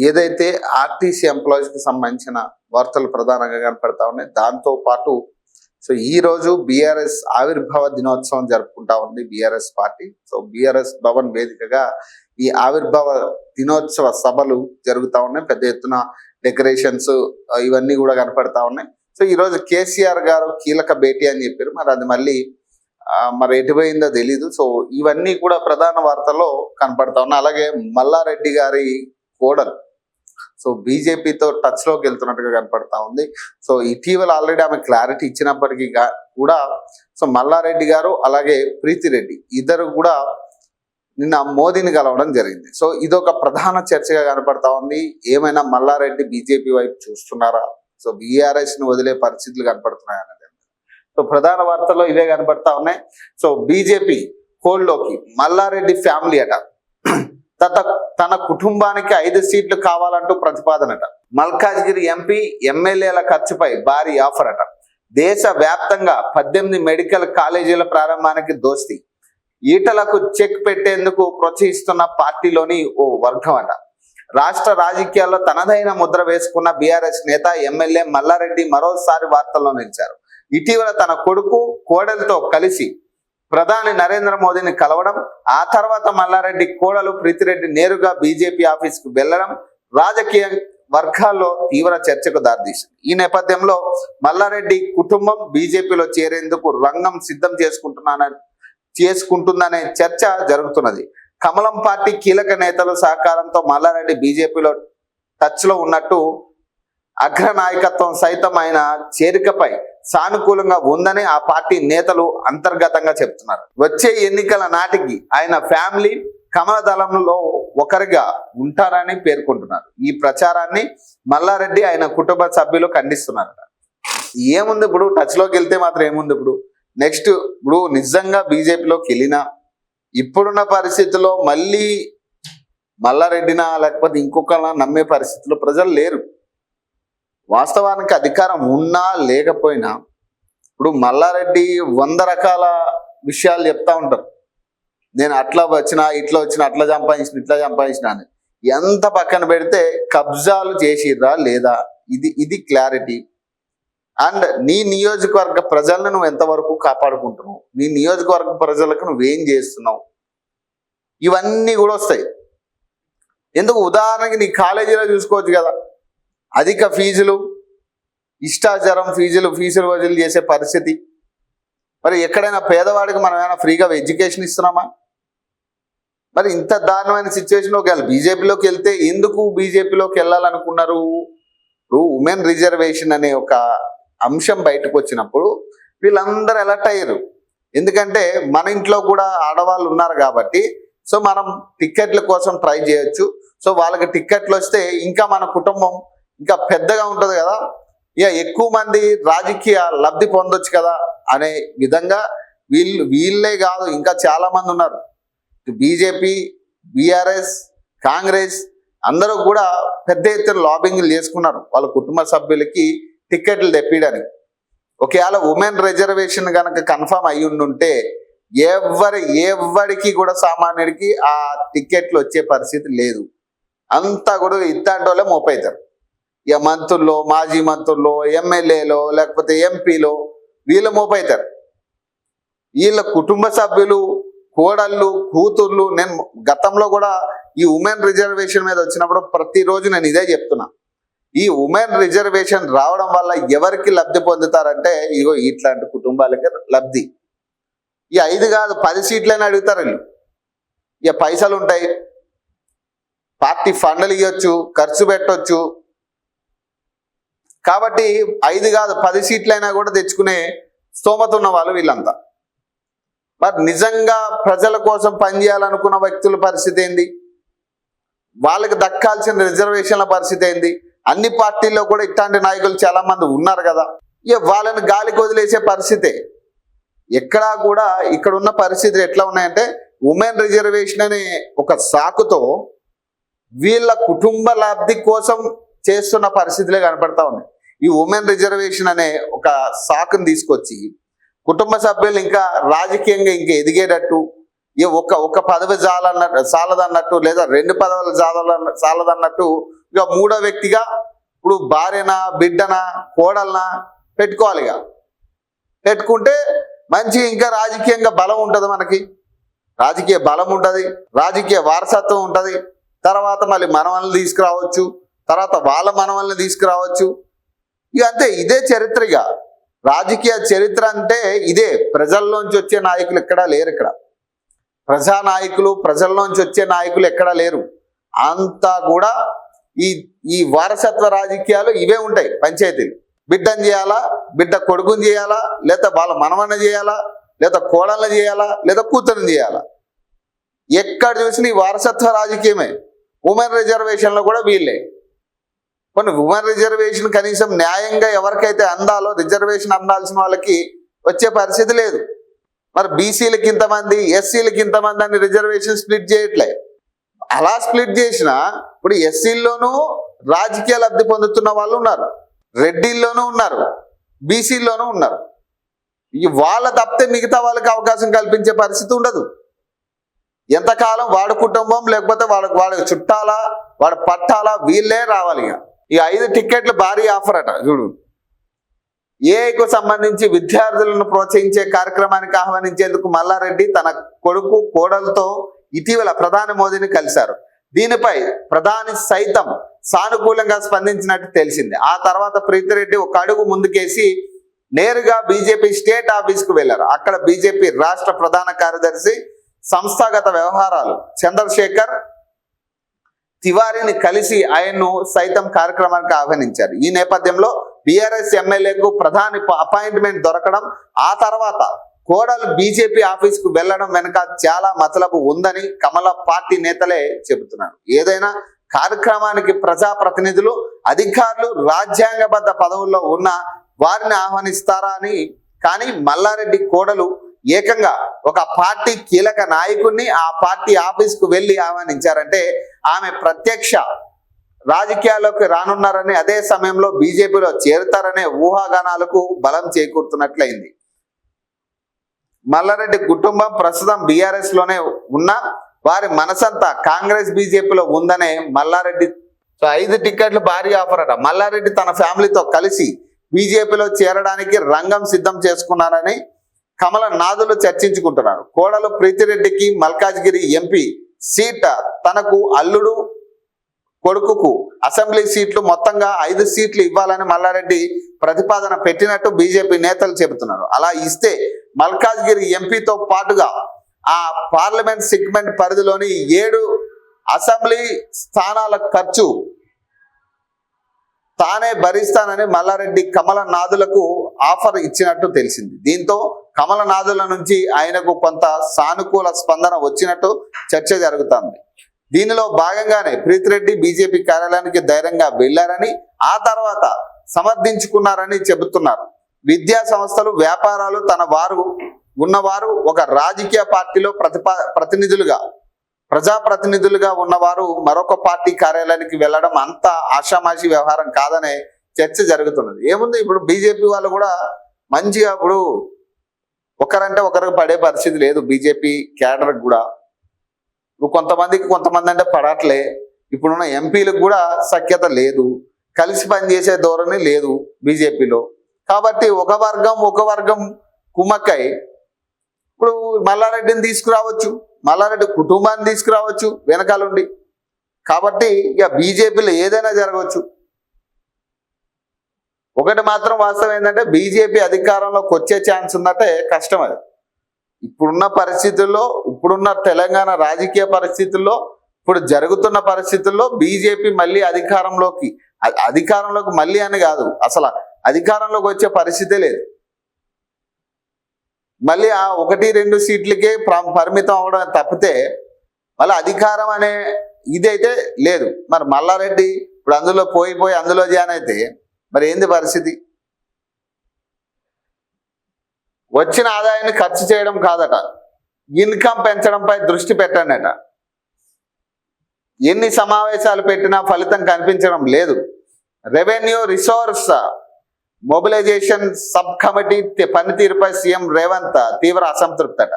ఏదైతే RTC employees కి సంబంధించిన వార్తలు ప్రధానంగా కనపడతా ఉన్నాయి. దాంతో పాటు సో ఈ రోజు బీఆర్ఎస్ ఆవిర్భావ దినోత్సవం జరుపుకుంటా ఉంది BRS party. So BRS Bhavan వేదికగా ఈ ఆవిర్భావ దినోత్సవ సభలు జరుగుతూ ఉన్నాయి. పెద్ద ఎత్తున డెకరేషన్స్ ఇవన్నీ కూడా కనపడతా ఉన్నాయి. సో ఈ రోజు కేసీఆర్ గారు కీలక భేటీ అని చెప్పారు. మరి అది మళ్ళీ మరి ఎటుపోయిందో తెలీదు. సో ఇవన్నీ కూడా ప్రధాన వార్తల్లో కనపడతా ఉన్నాయి. అలాగే మల్లారెడ్డి గారి కోడలు సో బీజేపీతో టచ్ లోకి వెళ్తున్నట్టుగా కనపడతా ఉంది. సో ఇటీవల ఆల్రెడీ ఆమె క్లారిటీ ఇచ్చినప్పటికీ కూడా సో మల్లారెడ్డి గారు అలాగే ప్రీతిరెడ్డి ఇద్దరు కూడా నిన్న మోదీని కలవడం జరిగింది. సో ఇదొక ప్రధాన చర్చగా కనపడతా ఉంది. ఏమైనా మల్లారెడ్డి బీజేపీ వైపు చూస్తున్నారా, సో బీఆర్ఎస్ ని వదిలే పరిస్థితులు కనపడుతున్నాయి అనేది. సో ప్రధాన వార్తల్లో ఇవే కనపడతా ఉన్నాయి. సో బీజేపీ హోల్డ్లోకి మల్లారెడ్డి ఫ్యామిలీ అట తన కుటుంబానికి 5 సీట్లు కావాలంటూ ప్రతిపాదనట. మల్కాజ్గిరి ఎంపీ ఎమ్మెల్యేల ఖర్చుపై భారీ ఆఫర్ అట. దేశ వ్యాప్తంగా 18 మెడికల్ కాలేజీల ప్రారంభానికి దోస్తీ. ఈటలకు చెక్ పెట్టేందుకు ప్రోత్సహిస్తున్న పార్టీలోని ఓ వర్గం అట. రాష్ట్ర రాజకీయాల్లో తనదైన ముద్ర వేసుకున్న బీఆర్ఎస్ నేత ఎమ్మెల్యే మల్లారెడ్డి మరోసారి వార్తల్లో నిలిచారు. ఇటీవల తన కొడుకు కోడలతో కలిసి ప్రధాని నరేంద్ర మోదీని కలవడం, ఆ తర్వాత మల్లారెడ్డి కోడలు ప్రీతిరెడ్డి నేరుగా బీజేపీ ఆఫీస్కు వెళ్లడం రాజకీయ వర్గాల్లో తీవ్ర చర్చకు దారితీసింది. ఈ నేపథ్యంలో మల్లారెడ్డి కుటుంబం బీజేపీలో చేరేందుకు రంగం సిద్ధం చేసుకుంటుందనే చర్చ జరుగుతున్నది. కమలం పార్టీ కీలక నేతల సహకారంతో మల్లారెడ్డి బీజేపీలో టచ్ లో ఉన్నట్టు అగ్రనాయకత్వం సైతం ఆయన చేరికపై సానుకూలంగా ఉందని ఆ పార్టీ నేతలు అంతర్గతంగా చెప్తున్నారు. వచ్చే ఎన్నికల నాటికి ఆయన ఫ్యామిలీ కమల దళంలో ఒకరిగా ఉంటారని పేర్కొంటున్నారు. ఈ ప్రచారాన్ని మల్లారెడ్డి ఆయన కుటుంబ సభ్యులు ఖండిస్తున్నారు. ఏముంది ఇప్పుడు టచ్ లోకి వెళ్తే మాత్రం ఏముంది ఇప్పుడు నెక్స్ట్ ఇప్పుడు నిజంగా బీజేపీలోకి వెళ్ళినా ఇప్పుడున్న పరిస్థితుల్లో మళ్ళీ మల్లారెడ్డినా లేకపోతే ఇంకొకరినా నమ్మే పరిస్థితుల్లో ప్రజలు లేరు. వాస్తవానికి అధికారం ఉన్నా లేకపోయినా ఇప్పుడు మల్లారెడ్డి 100 రకాల విషయాలు చెప్తా ఉంటారు. నేను అట్లా వచ్చినా ఇట్లా వచ్చినా అట్లా సంపాదించిన ఇట్లా సంపాదించిన అని. ఎంత పక్కన పెడితే కబ్జాలు చేసిర్రా లేదా ఇది క్లారిటీ. అండ్ నీ నియోజకవర్గ ప్రజలను నువ్వు ఎంతవరకు కాపాడుకుంటున్నావు, నీ నియోజకవర్గ ప్రజలకు నువ్వేం చేస్తున్నావు, ఇవన్నీ కూడా వస్తాయి. ఎందుకు ఉదాహరణకి నీ కాలేజీలో చూసుకోవచ్చు కదా, అధిక ఫీజులు, ఇష్టాచారం ఫీజులు వసూలు చేసే పరిస్థితి. మరి ఎక్కడైనా పేదవాడికి మనం ఏమైనా ఫ్రీగా ఎడ్యుకేషన్ ఇస్తున్నామా? మరి ఇంత దారుణమైన సిచ్యువేషన్లోకి వెళ్ళాలి. బీజేపీలోకి వెళ్తే ఎందుకు బీజేపీలోకి వెళ్ళాలనుకున్నారు? ఇప్పుడు ఉమెన్ రిజర్వేషన్ అనే ఒక అంశం బయటకు వచ్చినప్పుడు వీళ్ళందరూ అలర్ట్ అయ్యారు. ఎందుకంటే మన ఇంట్లో కూడా ఆడవాళ్ళు ఉన్నారు కాబట్టి సో మనం టిక్కెట్ల కోసం ట్రై చేయొచ్చు. సో వాళ్ళకి టిక్కెట్లు వస్తే ఇంకా మన కుటుంబం ఇంకా పెద్దగా ఉంటుంది కదా, ఇక ఎక్కువ మంది రాజకీయ లబ్ధి పొందొచ్చు కదా అనే విధంగా వీళ్ళే కాదు ఇంకా చాలా మంది ఉన్నారు. బీజేపీ, బీఆర్ఎస్, కాంగ్రెస్ అందరూ కూడా పెద్ద ఎత్తున లాబింగ్లు చేసుకున్నారు వాళ్ళ కుటుంబ సభ్యులకి టిక్కెట్లు తెప్పియడానికి. ఒకవేళ ఉమెన్ రిజర్వేషన్ కనుక కన్ఫర్మ్ అయి ఉండుంటే ఎవరికి కూడా సామాన్యుడికి ఆ టిక్కెట్లు వచ్చే పరిస్థితి లేదు. అంతా కూడా ఇట్లాంటి వాళ్ళే మోపవుతారు. ఇక మంత్రుల్లో, మాజీ మంత్రుల్లో, ఎమ్మెల్యేలో లేకపోతే ఎంపీలో వీళ్ళు మోపవుతారు. వీళ్ళ కుటుంబ సభ్యులు, కోడళ్ళు, కూతుర్లు. నేను గతంలో కూడా ఈ ఉమెన్ రిజర్వేషన్ మీద వచ్చినప్పుడు ప్రతిరోజు నేను ఇదే చెప్తున్నా. ఈ ఉమెన్ రిజర్వేషన్ రావడం వల్ల ఎవరికి లబ్ధి పొందుతారంటే ఇగో ఇట్లాంటి కుటుంబాలకి లబ్ధి. ఈ 5 కాదు 10 సీట్లైనా అడుగుతారు వీళ్ళు. ఇక పైసలు ఉంటాయి, పార్టీ ఫండ్లు ఇవ్వచ్చు, ఖర్చు పెట్టవచ్చు. కాబట్టి 5 కాదు 10 సీట్లైనా కూడా తెచ్చుకునే స్తోమత ఉన్న వాళ్ళు వీళ్ళంతా. మరి నిజంగా ప్రజల కోసం పనిచేయాలనుకున్న వ్యక్తుల పరిస్థితి ఏంది? వాళ్ళకి దక్కాల్సిన రిజర్వేషన్ల పరిస్థితి ఏంది? అన్ని పార్టీల్లో కూడా ఇట్లాంటి నాయకులు చాలా మంది ఉన్నారు కదా, ఇక వాళ్ళని గాలికి వదిలేసే పరిస్థితే. ఎక్కడా కూడా ఇక్కడ ఉన్న పరిస్థితులు ఎట్లా ఉన్నాయంటే ఉమెన్ రిజర్వేషన్ అనే ఒక సాకుతో వీళ్ళ కుటుంబ లబ్ధి కోసం చేస్తున్న పరిస్థితులే కనపడతా ఉన్నాయి. ఈ ఉమెన్ రిజర్వేషన్ అనే ఒక సాకుని తీసుకొచ్చి కుటుంబ సభ్యులు ఇంకా రాజకీయంగా ఇంకా ఎదిగేటట్టు, ఒక పదవి చాలదన్నట్టు లేదా 2 పదవులు చాలదన్నట్టు ఇక మూడో వ్యక్తిగా ఇప్పుడు భార్యనా బిడ్డనా కోడలనా పెట్టుకోవాలి. ఇక పెట్టుకుంటే మంచి ఇంకా రాజకీయంగా బలం ఉంటుంది, మనకి రాజకీయ బలం ఉంటుంది, రాజకీయ వారసత్వం ఉంటుంది. తర్వాత మళ్ళీ మనవల్ని తీసుకురావచ్చు, తర్వాత వాళ్ళ మనవల్ని తీసుకురావచ్చు. ఇక అంతే, ఇదే చరిత్ర. ఇక రాజకీయ చరిత్ర అంటే ఇదే. ప్రజల్లోంచి వచ్చే నాయకులు ఎక్కడా లేరు. ఇక్కడ ప్రజానాయకులు, ప్రజల్లోంచి వచ్చే నాయకులు ఎక్కడా లేరు. అంతా కూడా ఈ వారసత్వ రాజకీయాలు ఇవే ఉంటాయి. పంచాయతీలు బిడ్డను చేయాలా, బిడ్డ కొడుకుని చేయాలా, లేదా వాళ్ళ మనవన్న చేయాలా, లేదా కోడళ్ళని చేయాలా, లేదా కూతురుని చేయాలా. ఎక్కడ చూసినా ఈ వారసత్వ రాజకీయమే. ఉమెన్ రిజర్వేషన్లో కూడా వీళ్ళే. కొన్ని ఉమెన్ రిజర్వేషన్ కనీసం న్యాయంగా ఎవరికైతే అందాలో రిజర్వేషన్ అందాల్సిన వాళ్ళకి వచ్చే పరిస్థితి లేదు. మరి బీసీలకి ఇంతమంది, ఎస్సీలకి ఇంతమంది అని రిజర్వేషన్ స్ప్లిట్ చేయట్లే. అలా స్ప్లిట్ చేసిన ఇప్పుడు ఎస్సీల్లోనూ రాజకీయ లబ్ధి పొందుతున్న వాళ్ళు ఉన్నారు, రెడ్డిల్లోనూ ఉన్నారు, బీసీల్లోనూ ఉన్నారు. వాళ్ళ తప్పితే మిగతా వాళ్ళకి అవకాశం కల్పించే పరిస్థితి ఉండదు. ఎంతకాలం వాడి కుటుంబం లేకపోతే వాడి చుట్టాలా, వాడి పట్టాలా, వీళ్ళే రావాలి. ఇక 5 టికెట్లు భారీ ఆఫర్ అట చూడు. ఏఐకు సంబంధించి విద్యార్థులను ప్రోత్సహించే కార్యక్రమానికి ఆహ్వానించేందుకు మల్లారెడ్డి తన కొడుకు కోడలతో ఇటీవల ప్రధాని మోదీని కలిశారు. దీనిపై ప్రధాని సైతం సానుకూలంగా స్పందించినట్టు తెలిసింది. ఆ తర్వాత ప్రీతిరెడ్డి ఒక అడుగు ముందుకేసి నేరుగా బీజేపీ స్టేట్ ఆఫీస్కు వెళ్లారు. అక్కడ బీజేపీ రాష్ట్ర ప్రధాన కార్యదర్శి సంస్థాగత వ్యవహారాలు చంద్రశేఖర్ తివారీని కలిసి ఆయన్ను సైతం కార్యక్రమానికి ఆహ్వానించారు. ఈ నేపథ్యంలో బీఆర్ఎస్ ఎమ్మెల్యేకు ప్రధాని అపాయింట్మెంట్ దొరకడం, ఆ తర్వాత కోడలు బీజేపీ ఆఫీస్కు వెళ్లడం వెనుక చాలా మతలబు ఉందని కమల పార్టీ నేతలే చెబుతున్నారు. ఏదైనా కార్యక్రమానికి ప్రజాప్రతినిధులు, అధికారులు రాజ్యాంగబద్ధ పదవుల్లో ఉన్న వారిని ఆహ్వానిస్తారా అని. కానీ మల్లారెడ్డి కోడలు ఏకంగా ఒక పార్టీ కీలక నాయకుడిని ఆ పార్టీ ఆఫీస్కు వెళ్ళి ఆహ్వానించారంటే ఆమె ప్రత్యక్ష రాజకీయాల్లోకి రానున్నారని, అదే సమయంలో బీజేపీలో చేరుతారనే ఊహాగానాలకు బలం చేకూరుతున్నట్లయింది. మల్లారెడ్డి కుటుంబం ప్రస్తుతం బీఆర్ఎస్ లోనే ఉన్న వారి మనసంతా కాంగ్రెస్ బీజేపీలో ఉందనే మల్లారెడ్డి 5 టికెట్లు భారీ ఆఫర్ అట. మల్లారెడ్డి తన ఫ్యామిలీతో కలిసి బీజేపీలో చేరడానికి రంగం సిద్ధం చేసుకున్నారని కమల నాదులు చర్చించుకుంటున్నారు. కోడలు ప్రీతిరెడ్డికి మల్కాజ్గిరి ఎంపీ సీట్, తనకు అల్లుడు కొడుకుకు అసెంబ్లీ సీట్లు, మొత్తంగా 5 సీట్లు ఇవ్వాలని మల్లారెడ్డి ప్రతిపాదన పెట్టినట్టు బీజేపీ నేతలు చెబుతున్నారు. అలా ఇస్తే మల్కాజ్గిరి ఎంపీతో పాటుగా ఆ పార్లమెంట్ సెగ్మెంట్ పరిధిలోని 7 అసెంబ్లీ స్థానాల ఖర్చు తానే భరిస్తానని మల్లారెడ్డి కమల నాదులకు ఆఫర్ ఇచ్చినట్టు తెలిసింది. దీంతో కమల నాదుల నుంచి ఆయనకు కొంత సానుకూల స్పందన వచ్చినట్టు చర్చ జరుగుతోంది. దీనిలో భాగంగానే ప్రీతిరెడ్డి బీజేపీ కార్యాలయానికి ధైర్యంగా వెళ్లారని, ఆ తర్వాత సమర్థించుకున్నారని చెబుతున్నారు. విద్యా సంస్థలు, వ్యాపారాలు తన వారు ఉన్నవారు, ఒక రాజకీయ పార్టీలో ప్రజాప్రతినిధులుగా ఉన్నవారు మరొక పార్టీ కార్యాలయానికి వెళ్లడం అంత ఆషామాషి వ్యవహారం కాదనే చర్చ జరుగుతున్నది. ఏముంది, ఇప్పుడు బీజేపీ వాళ్ళు కూడా మంచిగా ఇప్పుడు ఒకరంటే ఒకరికి పడే పరిస్థితి లేదు. బీజేపీ క్యాడర్ కూడా కొంతమంది అంటే పడట్లే. ఇప్పుడున్న ఎంపీలకు కూడా సఖ్యత లేదు, కలిసి పనిచేసే ధోరణి లేదు బీజేపీలో. కాబట్టి ఒక వర్గం కుమ్మక్కై ఇప్పుడు మల్లారెడ్డిని తీసుకురావచ్చు, మల్లారెడ్డి కుటుంబాన్ని తీసుకురావచ్చు వెనకాలండి. కాబట్టి ఇక బీజేపీలో ఏదైనా జరగవచ్చు. ఒకటి మాత్రం వాస్తవం ఏంటంటే బీజేపీ అధికారంలోకి వచ్చే ఛాన్స్ ఉన్నట్టే కష్టం. అది ఇప్పుడున్న పరిస్థితుల్లో, ఇప్పుడున్న తెలంగాణ రాజకీయ పరిస్థితుల్లో, ఇప్పుడు జరుగుతున్న పరిస్థితుల్లో బీజేపీ మళ్ళీ అధికారంలోకి మళ్ళీ అని కాదు, అసలు అధికారంలోకి వచ్చే పరిస్థితే లేదు. మళ్ళీ ఆ 1-2 సీట్లకే పరిమితం అవడం తప్పితే మళ్ళీ అధికారం అనే ఇదైతే లేదు. మరి మల్లారెడ్డి ఇప్పుడు అందులో పోయి అందులో జాయిన్ అయితే మరి ఏంది పరిస్థితి? వచ్చిన ఆదాయాన్ని ఖర్చు చేయడం కాదట, ఇన్కమ్ పెంచడంపై దృష్టి పెట్టండట. ఎన్ని సమావేశాలు పెట్టినా ఫలితం కనిపించడం లేదు. Revenue resource mobilisation sub committee పనితీరుపై సీఎం రేవంత్ తీవ్ర అసంతృప్తట.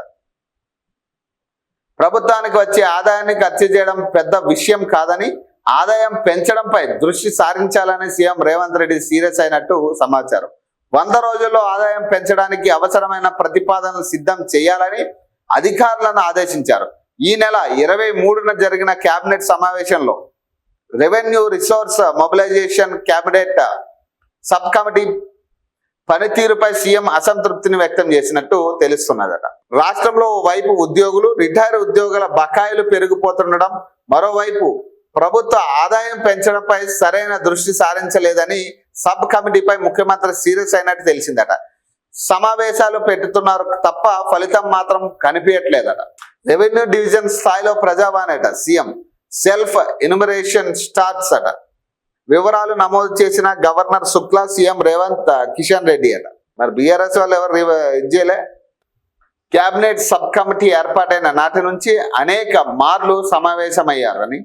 ప్రభుత్వానికి వచ్చే ఆదాయాన్ని ఖర్చు చేయడం పెద్ద విషయం కాదని, ఆదాయం పెంచడంపై దృష్టి సారించాలని సీఎం రేవంత్ రెడ్డి సీరియస్ అయినట్టు సమాచారం. 100 రోజుల్లో ఆదాయం పెంచడానికి అవసరమైన ప్రతిపాదనలు సిద్ధం చేయాలని అధికారులను ఆదేశించారు. ఈ నెల 23న జరిగిన కేబినెట్ సమావేశంలో revenue resource mobilisation cabinet sub committee పనితీరుపై సీఎం అసంతృప్తిని వ్యక్తం చేసినట్టు తెలుస్తున్నదట. రాష్ట్రంలో వైపు ఉద్యోగులు, రిటైర్ ఉద్యోగుల బకాయిలు పెరిగిపోతుండడం, మరోవైపు ప్రభుత్వ ఆదాయం పెంచడంపై సరైన దృష్టి సారించలేదని సబ్ కమిటీపై ముఖ్యమంత్రి సీరియస్ అయినట్టు తెలిసిందట. సమావేశాలు పెట్టుతున్నారు తప్ప ఫలితం మాత్రం కనిపించట్లేదట. రెవెన్యూ డివిజన్ స్థాయిలో ప్రజావాణి అట. సీఎం సెల్ఫ్ ఎన్యుమరేషన్ స్టార్ట్స్ అట. వివరాలు నమోదు చేసిన గవర్నర్ శుక్లా, సీఎం రేవంత్, కిషన్ రెడ్డి అట. మరి బీఆర్ఎస్ వాళ్ళు ఎవరు చేయలే. కేబినెట్ సబ్ కమిటీ ఏర్పాటైన నాటి నుంచి అనేక మార్లు సమావేశమయ్యారని,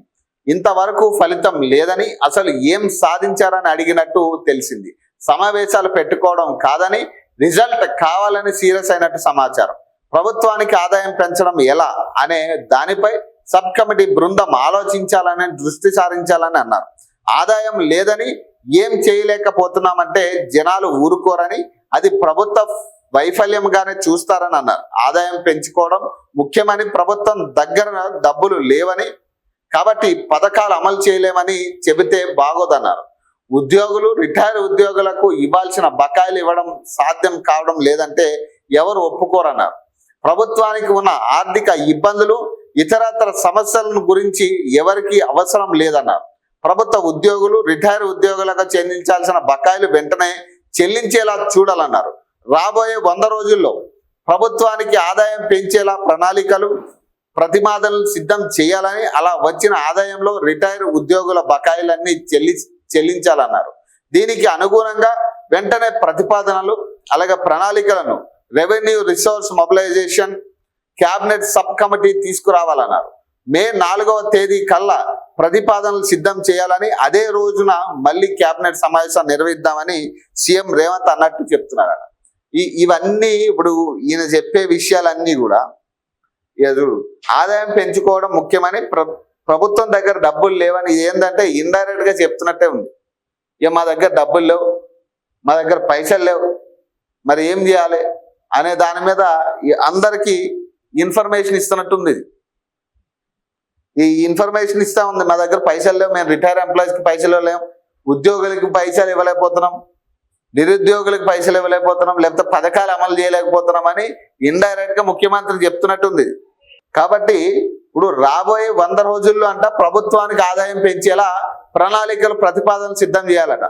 ఇంతవరకు ఫలితం లేదని, అసలు ఏం సాధించారని అడిగినట్టు తెలిసింది. సమావేశాలు పెట్టుకోవడం కాదని, రిజల్ట్ కావాలని సీరియస్ అయినట్టు సమాచారం. ప్రభుత్వానికి ఆదాయం పెంచడం ఎలా అనే దానిపై సబ్ కమిటీ బృందం ఆలోచించాలని, దృష్టి సారించాలని అన్నారు. ఆదాయం లేదని, ఏం చేయలేకపోతున్నామంటే జనాలు ఊరుకోరని, అది ప్రభుత్వ వైఫల్యంగానే చూస్తారని అన్నారు. ఆదాయం పెంచుకోవడం ముఖ్యమని, ప్రభుత్వం దగ్గర డబ్బులు లేవని, కాబట్టి పథకాలు అమలు చేయలేమని చెబితే బాగోదన్నారు. ఉద్యోగులు, రిటైర్ ఉద్యోగులకు ఇవ్వాల్సిన బకాయిలు ఇవ్వడం సాధ్యం కావడం లేదంటే ఎవరు ఒప్పుకోరన్నారు. ప్రభుత్వానికి ఉన్న ఆర్థిక ఇబ్బందులు, ఇతరత్ర సమస్యలను గురించి ఎవరికి అవసరం లేదన్నారు. ప్రభుత్వ ఉద్యోగులు, రిటైర్ ఉద్యోగులకు చెల్లించాల్సిన బకాయిలు వెంటనే చెల్లించేలా చూడాలన్నారు. రాబోయే 100 రోజుల్లో ప్రభుత్వానికి ఆదాయం పెంచేలా ప్రణాళికలు, ప్రతిపాదనలు సిద్ధం చేయాలని, అలా వచ్చిన ఆదాయంలో రిటైర్ ఉద్యోగుల బకాయిలన్నీ చెల్లించాలన్నారు. దీనికి అనుగుణంగా వెంటనే ప్రతిపాదనలు, అలాగే ప్రణాళికలను revenue resource mobilisation cabinet sub committee తీసుకురావాలన్నారు. మే 4వ తేదీ కల్లా ప్రతిపాదనలు సిద్ధం చేయాలని, అదే రోజున మళ్ళీ కేబినెట్ సమావేశం నిర్వహిద్దామని సీఎం రేవంత్ అన్నట్టు చెప్తున్నారట. ఇవన్నీ ఇప్పుడు ఈయన చెప్పే విషయాలన్నీ కూడా ఆదాయం పెంచుకోవడం ముఖ్యమని, ప్రభుత్వం దగ్గర డబ్బులు లేవని ఏంటంటే ఇండైరెక్ట్ గా చెప్తున్నట్టే ఉంది. ఇక మా దగ్గర డబ్బులు లేవు, మా దగ్గర పైసలు లేవు, మరి ఏం చేయాలి అనే దాని మీద అందరికీ ఇన్ఫర్మేషన్ ఇస్తున్నట్టుంది. ఈ ఇన్ఫర్మేషన్ ఇస్తా ఉంది, మా దగ్గర పైసలు లేవు, మేము రిటైర్ ఎంప్లాయీస్కి పైసలు ఇవ్వలేము, ఉద్యోగులకి పైసలు ఇవ్వలేకపోతున్నాం, నిరుద్యోగులకు పైసలు ఇవ్వలేకపోతున్నాం, లేకపోతే పథకాలు అమలు చేయలేకపోతున్నాం అని ఇండైరెక్ట్ గా ముఖ్యమంత్రి చెప్తున్నట్టుంది. కాబట్టి ఇప్పుడు రాబోయే 100 రోజుల్లో అంట ప్రభుత్వానికి ఆదాయం పెంచేలా ప్రణాళికలు, ప్రతిపాదనలు సిద్ధం చేయాలట.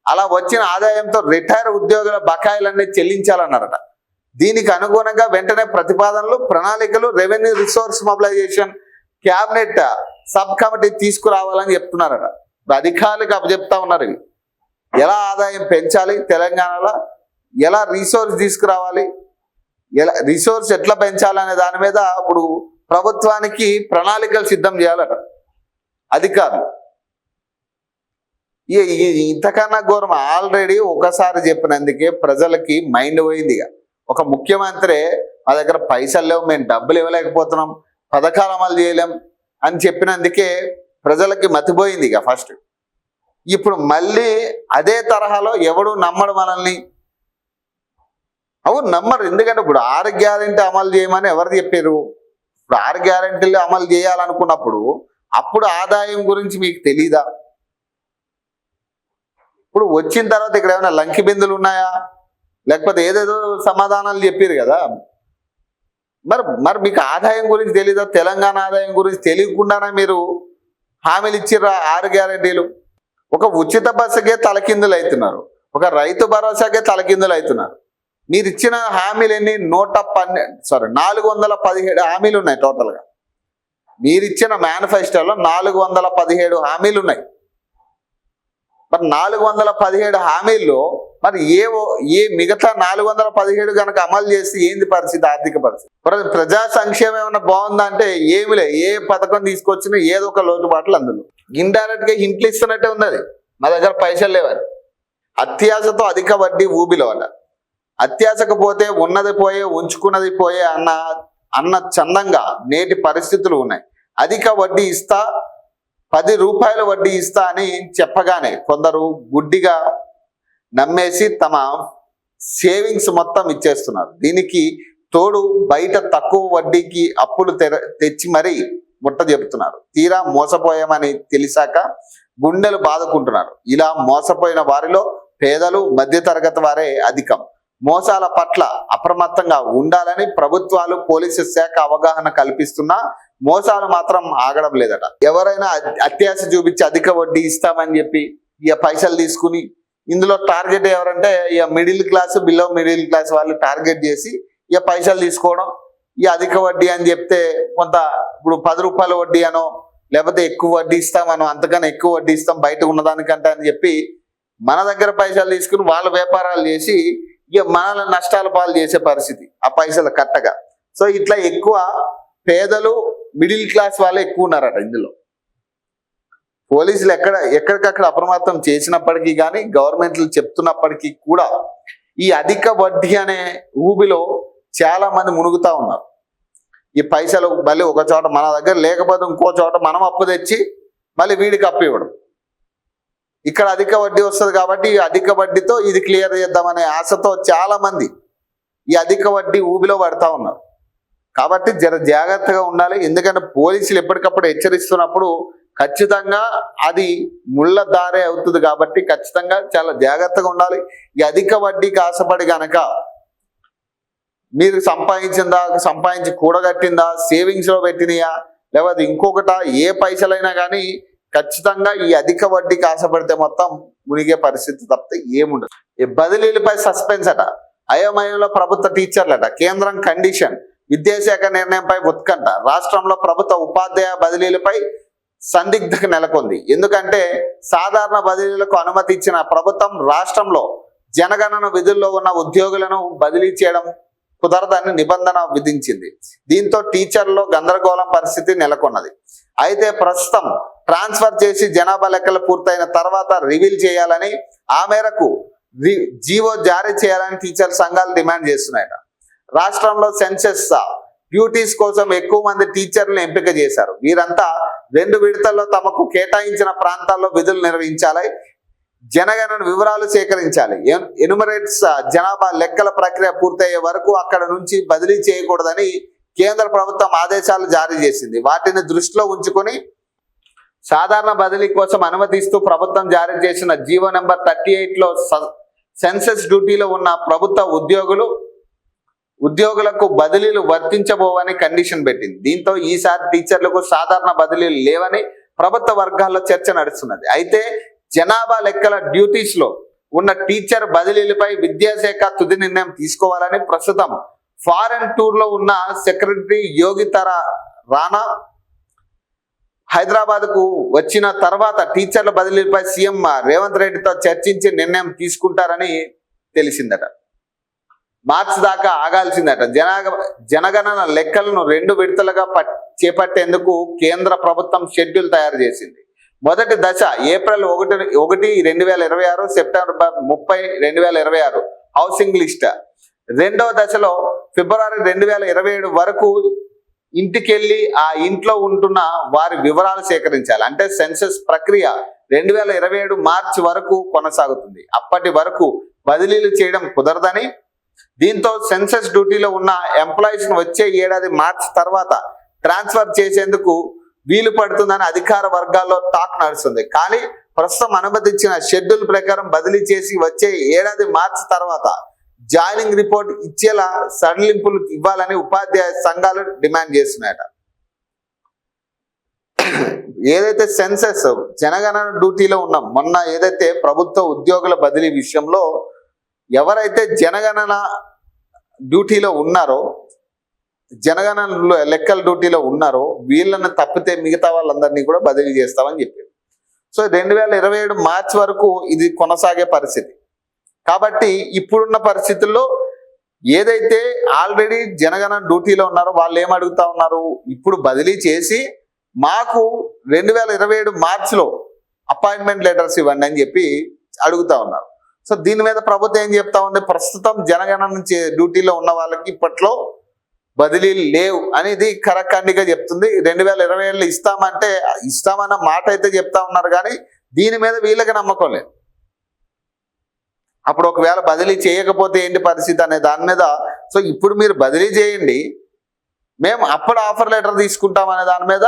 అలా వచ్చిన ఆదాయంతో రిటైర్ ఉద్యోగుల బకాయిలన్నీ చెల్లించాలన్నారట. దీనికి అనుగుణంగా వెంటనే ప్రతిపాదనలు, ప్రణాళికలు revenue resource mobilisation cabinet sub committee తీసుకురావాలని చెప్తున్నారట. అధికారులకు అప్పచెప్తా ఉన్నారు. ఇవి ఎలా ఆదాయం పెంచాలి, తెలంగాణలో ఎలా రిసోర్స్ తీసుకురావాలి, ఎలా రిసోర్స్ ఎట్లా పెంచాలనే దాని మీద ఇప్పుడు ప్రభుత్వానికి ప్రణాళికలు సిద్ధం చేయాలట అధికారులు. ఇంతకన్నా ఘోరం ఆల్రెడీ ఒకసారి చెప్పినందుకే ప్రజలకి మైండ్ పోయింది. ఒక ముఖ్యమంత్రి మా దగ్గర పైసలు లేవు, మేము డబ్బులు ఇవ్వలేకపోతున్నాం, పథకాలు అమలు చేయలేం అని చెప్పినందుకే ప్రజలకి మతిపోయింది. ఫస్ట్ ఇప్పుడు మళ్ళీ అదే తరహాలో ఎవడు నమ్మడు మనల్ని. అవును నమ్మరు, ఎందుకంటే ఇప్పుడు 6 గ్యారెంటీ అమలు చేయమని ఎవరు చెప్పారు? ఇప్పుడు 6 గ్యారెంటీలు అమలు చేయాలనుకున్నప్పుడు అప్పుడు ఆదాయం గురించి మీకు తెలీదా? ఇప్పుడు వచ్చిన తర్వాత ఇక్కడ ఏమైనా లంకి బిందులు ఉన్నాయా, లేకపోతే ఏదేదో సమాధానాలు చెప్పారు కదా, మరి మీకు ఆదాయం గురించి తెలీదా? తెలంగాణ ఆదాయం గురించి తెలియకుండానే మీరు హామీలు ఇచ్చిర్రా 6 గ్యారెంటీలు. ఒక ఉచిత బస్సుకే తలకిందులు అవుతున్నారు, ఒక రైతు భరోసాకే తలకిందులు అవుతున్నారు. మీరు ఇచ్చిన హామీలు ఎన్ని? 417 హామీలు ఉన్నాయి టోటల్గా. మీరు ఇచ్చిన మేనిఫెస్టోలో 417 హామీలు ఉన్నాయి. మరి 417 హామీల్లో మరి ఏ మిగతా 417 కనుక అమలు చేస్తే ఏంది పరిస్థితి, ఆర్థిక పరిస్థితి? ప్రజా సంక్షేమం ఏమైనా బాగుందా అంటే ఏమిలే. ఏ పథకం తీసుకొచ్చినా ఏదో ఒక లోటుపాట్లు అందులో ఇండైరెక్ట్ గా హింట్లు ఇస్తున్నట్టే ఉన్నది. మా దగ్గర పైసలు లేవని, అత్యాశతో అధిక వడ్డీ ఊబిలో అన్న, అత్యాశకు పోతే ఉన్నది పోయే, ఉంచుకున్నది పోయే అన్న చందంగా నేటి పరిస్థితులు ఉన్నాయి. అధిక వడ్డీ ఇస్తా, రూపాయలు వడ్డీ ఇస్తా అని చెప్పగానే కొందరు గుడ్డిగా నమ్మేసి తమ సేవింగ్స్ మొత్తం ఇచ్చేస్తున్నారు. దీనికి తోడు బయట తక్కువ వడ్డీకి అప్పులు తెచ్చి మరీ ముట్ట చెబుతున్నారు. తీరా మోసపోయామని తెలిసాక గుండెలు బాదుకుంటున్నారు. ఇలా మోసపోయిన వారిలో పేదలు, మధ్యతరగతి వారే అధికం. మోసాల పట్ల అప్రమత్తంగా ఉండాలని ప్రభుత్వాలు, పోలీసు శాఖ అవగాహన కల్పిస్తున్నా మోసాలు మాత్రం ఆగడం లేదట. ఎవరైనా అత్యాశ చూపించి అధిక వడ్డీ ఇస్తామని చెప్పి ఇక పైసలు తీసుకుని, ఇందులో టార్గెట్ ఎవరంటే ఇక middle class, below middle class వాళ్ళు టార్గెట్ చేసి ఇక పైసలు తీసుకోవడం. ఈ అధిక వడ్డీ అని చెప్తే కొంత ఇప్పుడు 10 రూపాయల వడ్డీ అనో లేకపోతే ఎక్కువ వడ్డీ ఇస్తామనో, అంతకన్నా ఎక్కువ వడ్డీ ఇస్తాం బయట ఉన్నదానికంటే అని చెప్పి మన దగ్గర పైసలు తీసుకుని వాళ్ళ వ్యాపారాలు చేసి ఇక మనల్ని నష్టాల పాలు చేసే పరిస్థితి ఆ పైసలు కట్టగా. సో ఇట్లా ఎక్కువ పేదలు, మిడిల్ క్లాస్ వాళ్ళు ఎక్కువ ఉన్నారట. ఇందులో పోలీసులు ఎక్కడికక్కడ అప్రమత్తం చేసినప్పటికీ కానీ, గవర్నమెంట్లు చెప్తున్నప్పటికీ కూడా ఈ అధిక వడ్డీ అనే ఊబిలో చాలా మంది మునుగుతా ఉన్నారు. ఈ పైసలు మళ్ళీ ఒక చోట మన దగ్గర లేకపోతే ఇంకో చోట మనం అప్పు తెచ్చి మళ్ళీ వీడికి అప్పు ఇవ్వడం. ఇక్కడ అధిక వడ్డీ వస్తుంది కాబట్టి ఈ అధిక వడ్డీతో ఇది క్లియర్ చేద్దామనే ఆశతో చాలా మంది ఈ అధిక వడ్డీ ఊబిలో పడతా ఉన్నారు. కాబట్టి జాగ్రత్తగా ఉండాలి. ఎందుకంటే పోలీసులు ఎప్పటికప్పుడు హెచ్చరిస్తున్నప్పుడు ఖచ్చితంగా అది ముళ్ళ దారే అవుతుంది. కాబట్టి ఖచ్చితంగా చాలా జాగ్రత్తగా ఉండాలి. ఈ అధిక వడ్డీకి ఆశపడి గనక మీరు సంపాదించి కూడగట్టిందా, సేవింగ్స్ లో పెట్టినయా, లేకపోతే ఇంకొకట ఏ పైసలైనా కానీ ఖచ్చితంగా ఈ అధిక వడ్డీకి ఆశపడితే మొత్తం మునిగే పరిస్థితి తప్పితే ఏముండదు. ఈ బదిలీలపై సస్పెన్స్ అట. అయోమయంలో ప్రభుత్వ టీచర్లట. కేంద్రం కండిషన్. విద్యాశాఖ నిర్ణయంపై ఉత్కంఠ. రాష్ట్రంలో ప్రభుత్వ ఉపాధ్యాయ బదిలీలపై సందిగ్ధత నెలకొంది. ఎందుకంటే సాధారణ బదిలీలకు అనుమతి ఇచ్చిన ప్రభుత్వం రాష్ట్రంలో జనగణన విధుల్లో ఉన్న ఉద్యోగులను బదిలీ చేయడం కుదరదని నిబంధన విధించింది. దీంతో టీచర్లలో గందరగోళం పరిస్థితి నెలకొన్నది. అయితే ప్రస్తుతం ట్రాన్స్ఫర్ చేసి జనాభా లెక్కలు పూర్తయిన తర్వాత రివీల్ చేయాలని, ఆ మేరకు జీవో జారీ చేయాలని టీచర్ సంఘాలు డిమాండ్ చేస్తున్నాయట. రాష్ట్రంలో సెన్సెస్ డ్యూటీస్ కోసం ఎక్కువ మంది టీచర్లను ఎంపిక చేశారు. వీరంతా 2 విడతల్లో తమకు కేటాయించిన ప్రాంతాల్లో విధులు నిర్వహించాలి. జనగణన వివరాలు సేకరించాలి. ఎన్యుమరేట్స్ జనాభా లెక్కల ప్రక్రియ పూర్తయ్యే వరకు అక్కడ నుంచి బదిలీ చేయకూడదని కేంద్ర ప్రభుత్వం ఆదేశాలు జారీ చేసింది. వాటిని దృష్టిలో ఉంచుకొని సాధారణ బదిలీ కోసం అనుమతిస్తూ ప్రభుత్వం జారీ చేసిన జీవో నెంబర్ 38లో సెన్సెస్ డ్యూటీలో ఉన్న ప్రభుత్వ ఉద్యోగులకు బదిలీలు వర్తించబోవని కండిషన్ పెట్టింది. దీంతో ఈసారి టీచర్లకు సాధారణ బదిలీలు లేవని ప్రభుత్వ వర్గాల్లో చర్చ నడుస్తున్నది. అయితే జనాభా లెక్కల డ్యూటీస్ లో ఉన్న టీచర్ బదిలీలపై విద్యాశాఖ తుది నిర్ణయం తీసుకోవాలని ప్రస్తుతం ఫారెన్ టూర్ లో ఉన్న సెక్రటరీ యోగితర రాణా హైదరాబాద్ కు వచ్చిన తర్వాత టీచర్ల బదిలీలపై సీఎం రేవంత్ రెడ్డితో చర్చించి నిర్ణయం తీసుకుంటారని తెలిసిందట. మార్చి దాకా ఆగాల్సిందట. జనగణన లెక్కలను 2 విడతలుగా చేపట్టేందుకు కేంద్ర ప్రభుత్వం షెడ్యూల్ తయారు చేసింది. మొదటి దశ ఏప్రిల్ 1, 2026, సెప్టెంబర్ 30, 2026 హౌసింగ్ లిస్ట్. రెండవ దశలో ఫిబ్రవరి 2027 వరకు ఇంటికెళ్ళి ఆ ఇంట్లో ఉంటున్న వారి వివరాలు సేకరించాలి. అంటే సెన్సస్ ప్రక్రియ 2027 మార్చి వరకు కొనసాగుతుంది. అప్పటి వరకు బదిలీలు చేయడం కుదరదని, దీంతో సెన్సస్ డ్యూటీలో ఉన్న ఎంప్లాయీస్ ను వచ్చే ఏడాది మార్చి తర్వాత ట్రాన్స్ఫర్ చేసేందుకు వీలు పడుతుందని అధికార వర్గాల్లో టాక్ నడుస్తుంది. కానీ ప్రస్తుతం అనుమతించిన షెడ్యూల్ ప్రకారం బదిలీ చేసి వచ్చే ఏడాది మార్చి తర్వాత జాయినింగ్ రిపోర్ట్ ఇచ్చేలా సడలింపులు ఇవ్వాలని ఉపాధ్యాయ సంఘాలు డిమాండ్ చేస్తున్నాయట. ఏదైతే సెన్సస్ జనగణన డ్యూటీలో ఉన్నాం, మొన్న ఏదైతే ప్రభుత్వ ఉద్యోగుల బదిలీ విషయంలో ఎవరైతే జనగణన డ్యూటీలో ఉన్నారో, జనగణన లెక్కల డ్యూటీలో ఉన్నారో వీళ్ళని తప్పితే మిగతా వాళ్ళందరినీ కూడా బదిలీ చేస్తామని చెప్పారు. సో 2027 మార్చి వరకు ఇది కొనసాగే పరిస్థితి. కాబట్టి ఇప్పుడున్న పరిస్థితుల్లో ఏదైతే ఆల్రెడీ జనగణన డ్యూటీలో ఉన్నారో వాళ్ళు ఏం అడుగుతా ఉన్నారు, ఇప్పుడు బదిలీ చేసి మాకు 2027 మార్చిలో అపాయింట్మెంట్ లెటర్స్ ఇవ్వండి అని చెప్పి అడుగుతా ఉన్నారు. సో దీని మీద ప్రభుత్వం ఏం చెప్తా ఉంది, ప్రస్తుతం జనగణన డ్యూటీలో ఉన్న వాళ్ళకి ఇప్పట్లో బదిలీలు లేవు అనేది కరఖండిగా చెప్తుంది. 2027 ఇస్తామంటే ఇస్తామన్న మాట అయితే చెప్తా ఉన్నారు, కానీ దీని మీద వీళ్ళకి నమ్మకం లేదు. అప్పుడు ఒకవేళ బదిలీ చేయకపోతే ఏంటి పరిస్థితి అనే దాని మీద, సో ఇప్పుడు మీరు బదిలీ చేయండి, మేము అప్పుడు ఆఫర్ లెటర్ తీసుకుంటాం అనే దాని మీద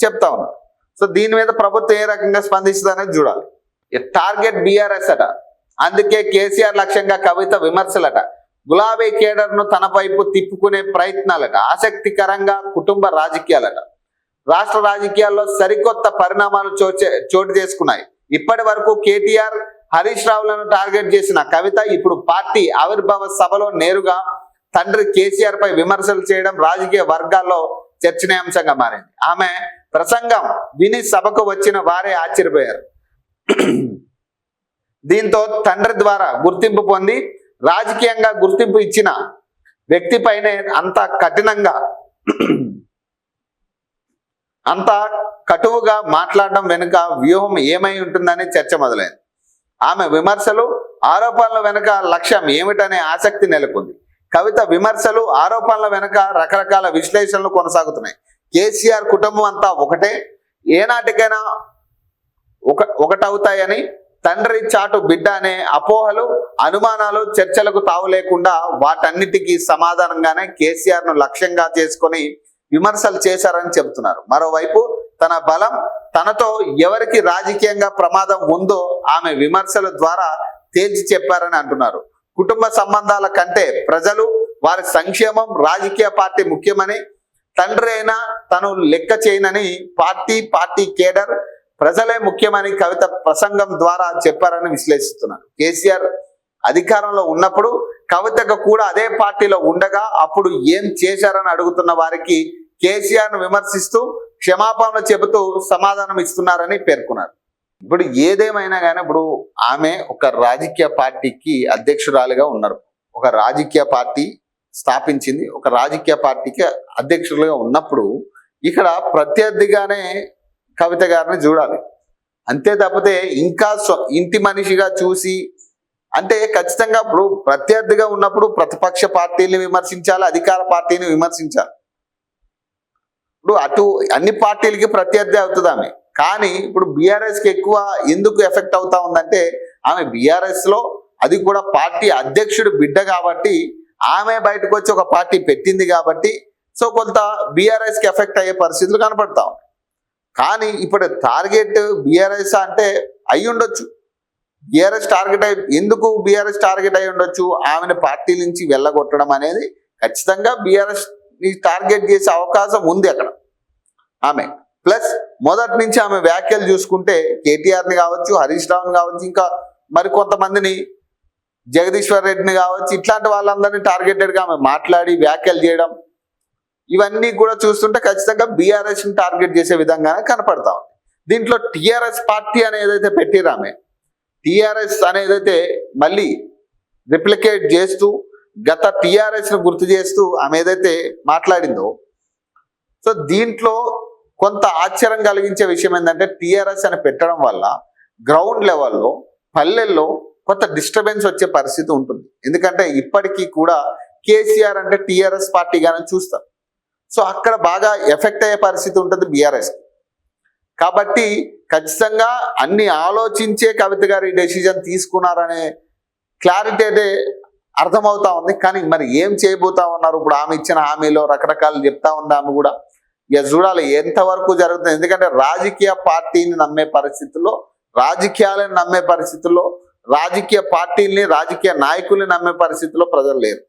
చెప్తా ఉన్నాం. సో దీని మీద ప్రభుత్వం ఏ రకంగా స్పందిస్తుంది అనేది చూడాలి. టార్గెట్ బీఆర్ఎస్ అట, అందుకే కేసీఆర్ లక్ష్యంగా కవిత విమర్శలట, గులాబీ కేడర్ను తన వైపు తిప్పుకునే ప్రయత్నాలట, ఆసక్తికరంగా కుటుంబ రాజకీయాలట. రాష్ట్ర రాజకీయాల్లో సరికొత్త పరిణామాలు చోటు చేసుకున్నాయి. ఇప్పటి వరకు కేటీఆర్, హరీష్ రావులను టార్గెట్ చేసిన కవిత ఇప్పుడు పార్టీ ఆవిర్భావ సభలో నేరుగా తండ్రి కేసీఆర్ పై విమర్శలు చేయడం రాజకీయ వర్గాల్లో చర్చనీయాంశంగా మారింది. ఆమె ప్రసంగం విని సభకు వచ్చిన వారే ఆశ్చర్యపోయారు. దీంతో తండ్రి ద్వారా గుర్తింపు పొంది రాజకీయంగా గుర్తింపు ఇచ్చిన వ్యక్తిపైనే అంత కటువుగా మాట్లాడడం వెనుక వ్యూహం ఏమై ఉంటుందని చర్చ మొదలైంది. ఆమె విమర్శలు, ఆరోపణల వెనుక లక్ష్యం ఏమిటనే ఆసక్తి నెలకొంది. కవిత విమర్శలు, ఆరోపణల వెనుక రకరకాల విశ్లేషణలు కొనసాగుతున్నాయి. కేసీఆర్ కుటుంబం అంతా ఒకటే, ఏనాటికైనా ఒకటవుతాయని, తండ్రి చాటు బిడ్డ అనే అపోహలు, అనుమానాలు, చర్చలకు తావు లేకుండా వాటన్నిటికీ సమాధానంగానే కేసీఆర్ ను లక్ష్యంగా చేసుకొని విమర్శలు చేశారని చెబుతున్నారు. మరోవైపు తన బలం, తనతో ఎవరికి రాజకీయంగా ప్రమాదం ఉందో ఆమె విమర్శల ద్వారా తేల్చి చెప్పారని అంటున్నారు. కుటుంబ సంబంధాల కంటే ప్రజలు, వారి సంక్షేమం, రాజకీయ పార్టీ ముఖ్యమని, తండ్రి అయినా తను లెక్క చేయనని, పార్టీ కేడర్, ప్రజలే ముఖ్యమని కవిత ప్రసంగం ద్వారా చెప్పారని విశ్లేషిస్తున్నారు. కేసీఆర్ అధికారంలో ఉన్నప్పుడు కవితకు కూడా అదే పార్టీలో ఉండగా అప్పుడు ఏం చేశారని అడుగుతున్న వారికి కేసీఆర్ ను విమర్శిస్తూ క్షమాపణలు చెబుతూ సమాధానం ఇస్తున్నారని పేర్కొన్నారు. ఇప్పుడు ఏదేమైనా కానీ ఇప్పుడు ఆమె ఒక రాజకీయ పార్టీకి అధ్యక్షురాలుగా ఉన్నారు. ఒక రాజకీయ పార్టీ స్థాపించింది, ఒక రాజకీయ పార్టీకి అధ్యక్షులుగా ఉన్నప్పుడు ఇక్కడ ప్రత్యర్థిగానే కవిత గారిని చూడాలి. అంతే తప్పితే ఇంకా ఇంటి మనిషిగా చూసి అంటే ఖచ్చితంగా ఇప్పుడు ప్రత్యర్థిగా ఉన్నప్పుడు ప్రతిపక్ష పార్టీని విమర్శించాలి, అధికార పార్టీని విమర్శించాలి. ఇప్పుడు అటు అన్ని పార్టీలకి ప్రత్యర్థి అవుతుంది ఆమె. కానీ ఇప్పుడు బీఆర్ఎస్కి ఎక్కువ ఎందుకు ఎఫెక్ట్ అవుతా ఉందంటే ఆమె బీఆర్ఎస్ లో అది కూడా పార్టీ అధ్యక్షుడు బిడ్డ కాబట్టి, ఆమె బయటకు వచ్చి ఒక పార్టీ పెట్టింది కాబట్టి సో కొంత బీఆర్ఎస్కి ఎఫెక్ట్ అయ్యే పరిస్థితులు కనపడతా ఉన్నాయి. కానీ ఇప్పుడు టార్గెట్ బీఆర్ఎస్ అంటే అయి ఉండొచ్చు, బీఆర్ఎస్ టార్గెట్ ఎందుకు బీఆర్ఎస్ టార్గెట్ అయి ఉండొచ్చు, ఆమెను పార్టీ నుంచి వెళ్ళగొట్టడం అనేది ఖచ్చితంగా బీఆర్ఎస్ టార్గెట్ చేసే అవకాశం ఉంది అక్కడ ఆమె. ప్లస్ మొదటి నుంచి ఆమె వ్యాఖ్యలు చూసుకుంటే కేటీఆర్ని కావచ్చు, హరీష్ రావుని కావచ్చు, ఇంకా మరి కొంతమందిని జగదీశ్వర్ రెడ్డిని కావచ్చు, ఇట్లాంటి వాళ్ళందరినీ టార్గెటెడ్గా ఆమె మాట్లాడి వ్యాఖ్యలు చేయడం, ఇవన్నీ కూడా చూస్తుంటే ఖచ్చితంగా బీఆర్ఎస్ ని టార్గెట్ చేసే విధంగానే కనపడతా ఉంది. దీంట్లో టీఆర్ఎస్ పార్టీ అనేదైతే పెట్టిరామే, టీఆర్ఎస్ అనేదైతే మళ్ళీ రిప్లికేట్ చేస్తూ గత టీఆర్ఎస్ ను గుర్తు చేస్తూ ఆమె ఏదైతే మాట్లాడిందో, సో దీంట్లో కొంత ఆశ్చర్యం కలిగించే విషయం ఏంటంటే టీఆర్ఎస్ అని పెట్టడం వల్ల గ్రౌండ్ లెవెల్లో పల్లెల్లో కొంత డిస్టర్బెన్స్ వచ్చే పరిస్థితి ఉంటుంది. ఎందుకంటే ఇప్పటికీ కూడా కేసీఆర్ అంటే టీఆర్ఎస్ పార్టీగానే చూస్తారు. సో అక్కడ బాగా ఎఫెక్ట్ అయ్యే పరిస్థితి ఉంటుంది బీఆర్ఎస్. కాబట్టి ఖచ్చితంగా అన్ని ఆలోచించే కవిత గారు ఈ డెసిజన్ తీసుకున్నారనే క్లారిటీ అయితే అర్థమవుతా ఉంది. కానీ మరి ఏం చేయబోతా ఉన్నారు, ఇప్పుడు ఆమె ఇచ్చిన హామీలో రకరకాలు చెప్తా ఉంది ఆమె కూడా. ఇక చూడాలి ఎంతవరకు జరుగుతుంది. ఎందుకంటే రాజకీయ పార్టీని నమ్మే పరిస్థితుల్లో, రాజకీయాలను నమ్మే పరిస్థితుల్లో, రాజకీయ పార్టీల్ని, రాజకీయ నాయకుల్ని నమ్మే పరిస్థితుల్లో ప్రజలు లేరు.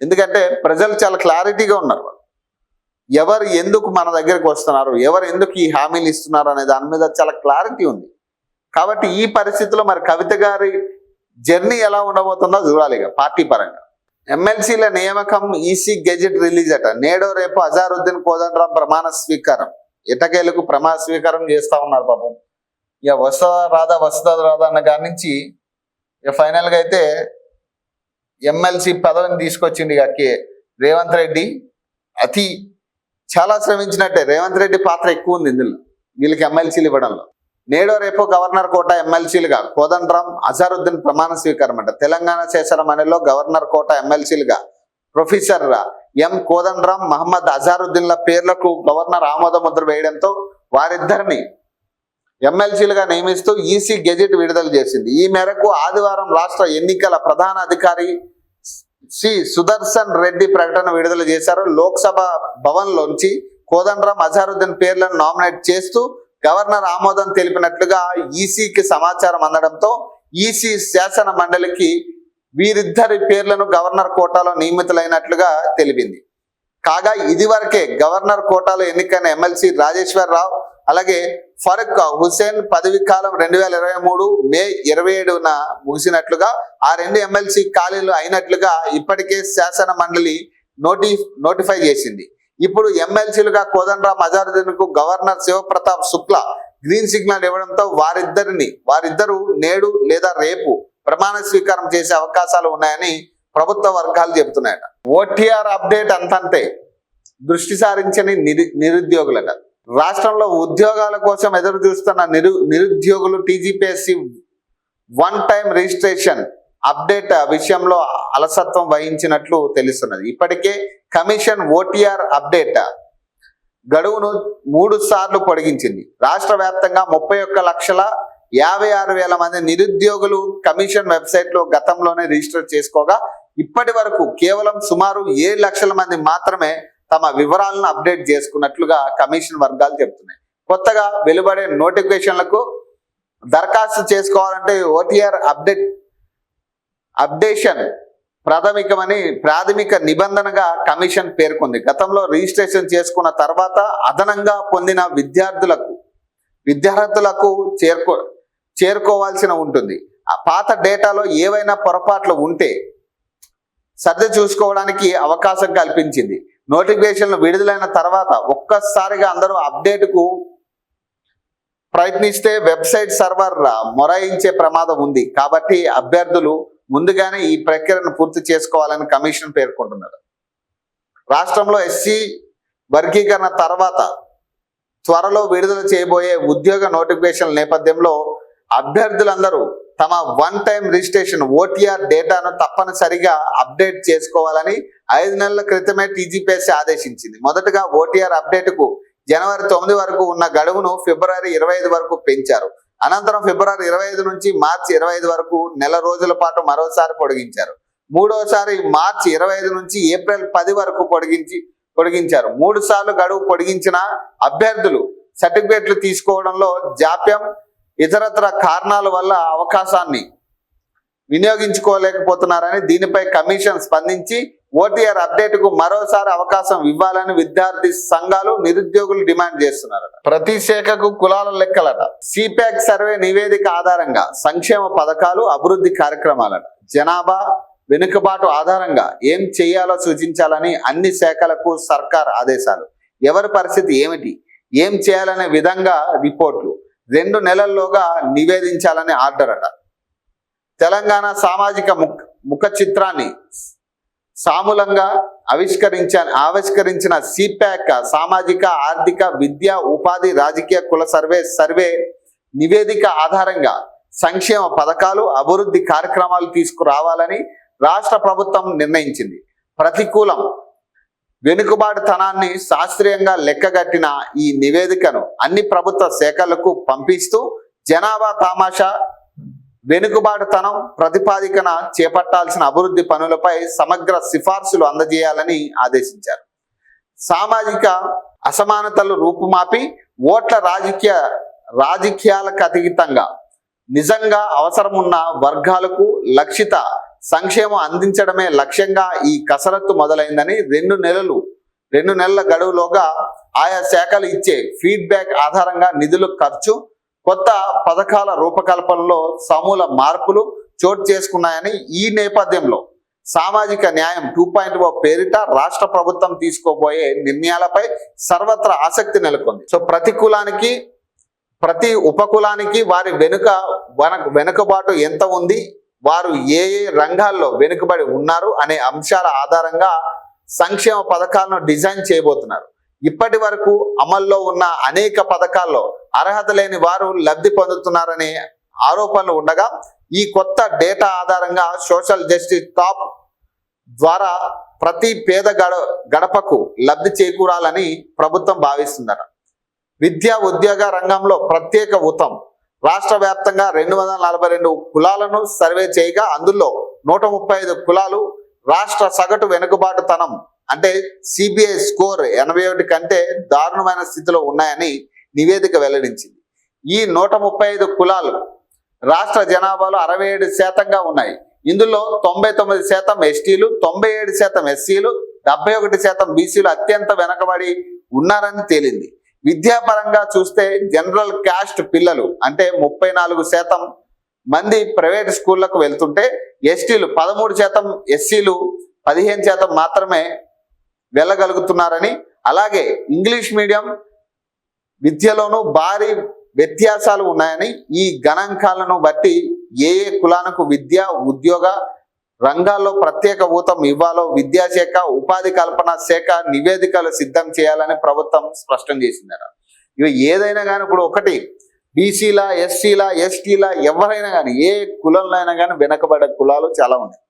ఎందుకంటే ప్రజలు చాలా క్లారిటీగా ఉన్నారు. ఎవరు ఎందుకు మన దగ్గరికి వస్తున్నారు, ఎవరు ఎందుకు ఈ హామీలు ఇస్తున్నారు అనే దాని మీద చాలా క్లారిటీ ఉంది. కాబట్టి ఈ పరిస్థితిలో మరి కవిత గారి జర్నీ ఎలా ఉండబోతుందో చూడాలి ఇక పార్టీ పరంగా. ఎమ్మెల్సీల నియామకం ఈసీ గెజెట్ రిలీజ్ అట. నేడో రేపు అజారుద్దీన్ కోదండరాం ప్రమాణ స్వీకారం, ఎటకేలకు ప్రమాణ స్వీకారం చేస్తా ఉన్నారు పాపం. ఇక వస్తుందా రాదా అన్న కాడి నుంచి ఇక ఫైనల్గా అయితే ఎమ్మెల్సీ పదవిని తీసుకొచ్చింది ఇక రేవంత్ రెడ్డి. చాలా శ్రమించినట్టే, రేవంత్ రెడ్డి పాత్ర ఎక్కువ ఉంది ఇందులో వీళ్ళకి ఎమ్మెల్సీలు ఇవ్వడంలో. నేడో రేపు గవర్నర్ కోట ఎమ్మెల్సీలుగా కోదండరాం, అజారుద్దీన్ ప్రమాణ స్వీకారం అంట. తెలంగాణ శాసనమండలిలో గవర్నర్ కోట ఎమ్మెల్సీలుగా ప్రొఫెసర్ ఎం కోదండరాం, మహమ్మద్ అజారుద్దీన్ల పేర్లకు గవర్నర్ ఆమోద ముద్ర వేయడంతో వారిద్దరిని ఎమ్మెల్సీలుగా నియమిస్తూ ఈసీ గెజెట్ విడుదల చేసింది. ఈ మేరకు ఆదివారం రాష్ట్ర ఎన్నికల ప్రధాన అధికారి సి సుదర్శన్ రెడ్డి ప్రకటన విడుదల చేశారు. లోక్సభ భవన్ లోంచి కోదండరాం, అజారుద్దీన్ పేర్లను నామినేట్ చేస్తూ గవర్నర్ ఆమోదం తెలిపినట్లుగా ఈసీకి సమాచారం అందడంతో ఈసీ శాసన మండలికి వీరిద్దరి పేర్లను గవర్నర్ కోటాలో నియమితులైనట్లుగా తెలిపింది. కాగా ఇదివరకే గవర్నర్ కోటాలో ఎన్నికైన ఎమ్మెల్సీ రాజేశ్వర్ రావు అలాగే ఫరూక్ హుసేన్ పదవి కాలం 2023 మే 27న ముగిసినట్లుగా ఆ రెండు ఎమ్మెల్సీ ఖాళీలు అయినట్లుగా ఇప్పటికే శాసన మండలి నోటిఫై చేసింది. ఇప్పుడు ఎమ్మెల్సీలుగా కోదండరాం, అజారుద్దీన్ కు governor Shiv Pratap Shukla green signal ఇవ్వడంతో వారిద్దరూ నేడు లేదా రేపు ప్రమాణ స్వీకారం చేసే అవకాశాలు ఉన్నాయని ప్రభుత్వ వర్గాలు చెబుతున్నాయట. ఓటీఆర్ అప్డేట్ అంతంతే దృష్టి సారించని నిరుద్యోగులట. రాష్ట్రంలో ఉద్యోగాల కోసం ఎదురు చూస్తున్న నిరుద్యోగులు TGPSC one time registration update విషయంలో అలసత్వం వహించినట్లు తెలుస్తున్నది. ఇప్పటికే కమిషన్ ఓటీఆర్ అప్డేట్ గడువును 3 సార్లు పొడిగించింది. రాష్ట్ర వ్యాప్తంగా 31,56,000 మంది నిరుద్యోగులు కమిషన్ వెబ్సైట్ లో గతంలోనే రిజిస్టర్ చేసుకోగా ఇప్పటి వరకు కేవలం సుమారు 7 లక్షల మంది మాత్రమే తమ వివరాలను అప్డేట్ చేసుకున్నట్లుగా కమిషన్ వర్గాలు చెబుతున్నాయి. కొత్తగా వెలువడే నోటిఫికేషన్లకు దరఖాస్తు చేసుకోవాలంటే ఓటీఆర్ అప్డేషన్ ప్రాథమిక నిబంధనగా కమిషన్ పేర్కొంది. గతంలో రిజిస్ట్రేషన్ చేసుకున్న తర్వాత అదనంగా పొందిన విద్యార్థులకు చేరుకోవాల్సిన ఉంటుంది. ఆ పాత డేటాలో ఏవైనా పొరపాట్లు ఉంటే సర్ది చూసుకోవడానికి అవకాశం కల్పించింది. నోటిఫికేషన్లు విడుదలైన తర్వాత ఒక్కసారిగా అందరూ అప్డేట్కు ప్రయత్నిస్తే వెబ్సైట్ సర్వర్ మొరాయించే ప్రమాదం ఉంది. కాబట్టి అభ్యర్థులు ముందుగానే ఈ ప్రక్రియను పూర్తి చేసుకోవాలని కమిషన్ పేర్కొంటున్నారు. రాష్ట్రంలో ఎస్సీ వర్గీకరణ తర్వాత త్వరలో విడుదల చేయబోయే ఉద్యోగ నోటిఫికేషన్ల నేపథ్యంలో అభ్యర్థులందరూ తమ వన్ టైం రిజిస్ట్రేషన్ ఓటీఆర్ డేటాను తప్పనిసరిగా అప్డేట్ చేసుకోవాలని 5 నెలల క్రితమే టీజీపీఎస్సీ ఆదేశించింది. మొదటగా ఓటీఆర్ అప్డేట్కు జనవరి 9 వరకు ఉన్న గడువును ఫిబ్రవరి 25 వరకు పెంచారు. అనంతరం ఫిబ్రవరి 25 నుంచి మార్చి 25 వరకు నెల రోజుల పాటు మరోసారి పొడిగించారు. మూడోసారి మార్చి 25 నుంచి ఏప్రిల్ 10 వరకు పొడిగించారు. 3 సార్లు గడువు పొడిగించిన అభ్యర్థులు సర్టిఫికేట్లు తీసుకోవడంలో జాప్యం, ఇతరత్ర కారణాల వల్ల అవకాశాన్ని వినియోగించుకోలేకపోతున్నారని దీనిపై కమిషన్ స్పందించి ఓటీఆర్ అప్డేట్కు మరోసారి అవకాశం ఇవ్వాలని విద్యార్థి సంఘాలు, నిరుద్యోగులు డిమాండ్ చేస్తున్నారట. ప్రతి శాఖకు కులాల లెక్కలట. సిప్యాక్ సర్వే నివేదిక ఆధారంగా సంక్షేమ పథకాలు, అభివృద్ధి కార్యక్రమాలట. జనాభా వెనుకబాటు ఆధారంగా ఏం చేయాలో సూచించాలని అన్ని శాఖలకు సర్కార్ ఆదేశాలు. ఎవరి పరిస్థితి ఏమిటి, ఏం చేయాలనే విధంగా రిపోర్ట్లు 2 నెలల్లోగా నివేదించాలని ఆర్డర్ అట. తెలంగాణ సామాజిక ముఖ చిత్రాన్ని సామూలంగా ఆవిష్కరించిన సిప్యాక్ సామాజిక, ఆర్థిక, విద్య, ఉపాధి, రాజకీయ, కుల సర్వే నివేదిక ఆధారంగా సంక్షేమ పథకాలు, అభివృద్ధి కార్యక్రమాలు తీసుకురావాలని రాష్ట్ర ప్రభుత్వం నిర్ణయించింది. ప్రతికూలం వెనుకబాటుతనాన్ని శాస్త్రీయంగా లెక్కగట్టిన ఈ నివేదికను అన్ని ప్రభుత్వ శాఖలకు పంపిస్తూ జనాభా తామాషా, వెనుకబాటుతనం ప్రతిపాదికన చేపట్టాల్సిన అభివృద్ధి పనులపై సమగ్ర సిఫార్సులు అందజేయాలని ఆదేశించారు. సామాజిక అసమానతలు రూపుమాపి ఓట్ల రాజకీయాలకు అతీతంగా నిజంగా అవసరమున్న వర్గాలకు లక్షిత సంక్షేమం అందించడమే లక్ష్యంగా ఈ కసరత్తు మొదలైందని 2 నెలల గడువులోగా ఆయా శాఖలు ఇచ్చే ఫీడ్బ్యాక్ ఆధారంగా నిధుల ఖర్చు, కొత్త పథకాల రూపకల్పనలో సమూల మార్పులు చోటు చేసుకున్నాయని, ఈ నేపథ్యంలో సామాజిక న్యాయం 2.0 పేరిట రాష్ట్ర ప్రభుత్వం తీసుకోబోయే నిర్ణయాలపై సర్వత్రా ఆసక్తి నెలకొంది. సో ప్రతి ఉపకులానికి వారి వెనుకబాటు ఎంత ఉంది, వారు ఏ రంగాల్లో వెనుకబడి ఉన్నారు అనే అంశాల ఆధారంగా సంక్షేమ పథకాలను డిజైన్ చేయబోతున్నారు. ఇప్పటి వరకు అమల్లో ఉన్న అనేక పథకాల్లో అర్హత లేని వారు లబ్ధి పొందుతున్నారనే ఆరోపణలు ఉండగా ఈ కొత్త డేటా ఆధారంగా సోషల్ జస్టిస్ టాప్ ద్వారా ప్రతి పేద గడపకు లబ్ధి చేకూరాలని ప్రభుత్వం భావిస్తుందట. విద్యా ఉద్యోగ రంగంలో ప్రత్యేక ఊతం. రాష్ట్ర వ్యాప్తంగా 242 కులాలను సర్వే చేయగా అందులో 135 కులాలు రాష్ట్ర సగటు వెనుకబాటుతనం అంటే సిబిఐ స్కోర్ 81 కంటే దారుణమైన స్థితిలో ఉన్నాయని నివేదిక వెల్లడించింది. ఈ 135 కులాలు రాష్ట్ర జనాభాలో 67%గా ఉన్నాయి. ఇందులో 99% ఎస్టీలు, 97% ఎస్సీలు, 71% బీసీలు అత్యంత వెనకబడి ఉన్నారని తేలింది. విద్యాపరంగా చూస్తే జనరల్ క్యాస్ట్ పిల్లలు అంటే 34% మంది ప్రైవేట్ స్కూళ్లకు వెళ్తుంటే ఎస్టీలు 13%, ఎస్సీలు 15% మాత్రమే వెళ్ళగలుగుతున్నారని, అలాగే ఇంగ్లీష్ మీడియం విద్యలోనూ భారీ వ్యత్యాసాలు ఉన్నాయని, ఈ గణాంకాలను బట్టి ఏ కులానికి విద్య ఉద్యోగ రంగాల్లో ప్రత్యేక ఊతం ఇవ్వాలో విద్యాశాఖ ఉపాధి కల్పన శాఖ నివేదికలు సిద్ధం చేయాలని ప్రభుత్వం స్పష్టం చేసిందట. ఇవి ఏదైనా కానీ ఇప్పుడు ఒకటి బీసీల, ఎస్సీల, ఎస్టీల ఎవరైనా కానీ ఏ కులంలో అయినా కానీ వెనకబడ్డ కులాలు చాలా ఉన్నాయి.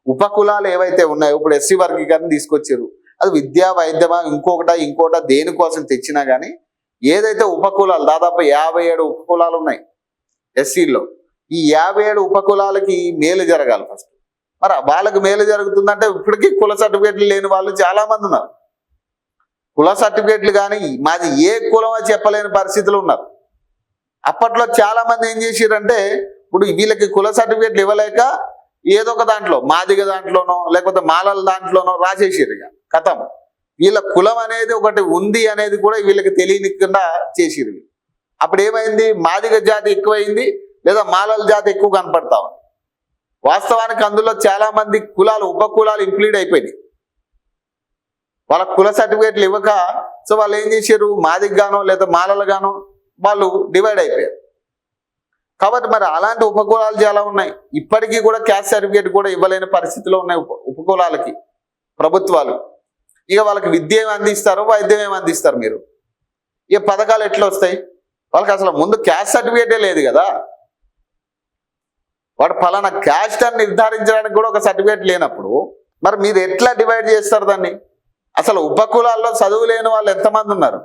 ఉపకులాలు ఏవైతే ఉన్నాయో ఇప్పుడు ఎస్సీ వర్గీకరణ తీసుకొచ్చారు, అది విద్యా వైద్యమా ఇంకోట దేనికోసం తెచ్చినా కానీ ఏదైతే ఉపకులాలు దాదాపు 57 ఉపకులాలు ఉన్నాయి ఎస్సీల్లో, ఈ 57 ఉపకులాలకి మేలు జరగాలి ఫస్ట్. మరి వాళ్ళకి మేలు జరుగుతుందంటే ఇప్పటికీ కుల సర్టిఫికేట్లు లేని వాళ్ళు చాలా మంది ఉన్నారు. కుల సర్టిఫికేట్లు కానీ మాది ఏ కులమో చెప్పలేని పరిస్థితులు ఉన్నారు. అప్పట్లో చాలా మంది ఏం చేసిరంటే ఇప్పుడు వీళ్ళకి కుల సర్టిఫికేట్లు ఇవ్వలేక ఏదో ఒక దాంట్లో మాదిగ దాంట్లోనో లేకపోతే మాలల దాంట్లోనో రాసేసారు. ఇక కథం వీళ్ళ కులం అనేది ఒకటి ఉంది అనేది కూడా వీళ్ళకి తెలియనికుండా చేసిరు. అప్పుడు ఏమైంది, మాదిగ జాతి ఎక్కువైంది లేదా మాలల జాతి ఎక్కువ కనపడతా ఉంది. వాస్తవానికి అందులో చాలా మంది కులాలు ఉపకులాలు ఇంక్లూడ్ అయిపోయినాయి. వాళ్ళ కుల సర్టిఫికేట్లు ఇవ్వక సో వాళ్ళు ఏం చేశారు, మాదిగానో లేదా మాలలుగానో వాళ్ళు డివైడ్ అయిపోయారు. కాబట్టి మరి అలాంటి ఉపకులాలు చాలా ఉన్నాయి. ఇప్పటికీ కూడా క్యాస్ట్ సర్టిఫికేట్ కూడా ఇవ్వలేని పరిస్థితిలో ఉన్నాయి ఉపకులాలకి ప్రభుత్వాలు. ఇక వాళ్ళకి విద్య ఏమి అందిస్తారు, వైద్యం ఏమి అందిస్తారు? మీరు ఇక పథకాలు ఎట్లా వస్తాయి? వాళ్ళకి అసలు ముందు క్యాస్ట్ సర్టిఫికేటే లేదు కదా. వాడు ఫలానా క్యాస్ట్ అని నిర్ధారించడానికి కూడా ఒక సర్టిఫికేట్ లేనప్పుడు మరి మీరు ఎట్లా డివైడ్ చేస్తారు దాన్ని? అసలు ఉపకులాల్లో చదువు లేని వాళ్ళు ఎంతమంది ఉన్నారు?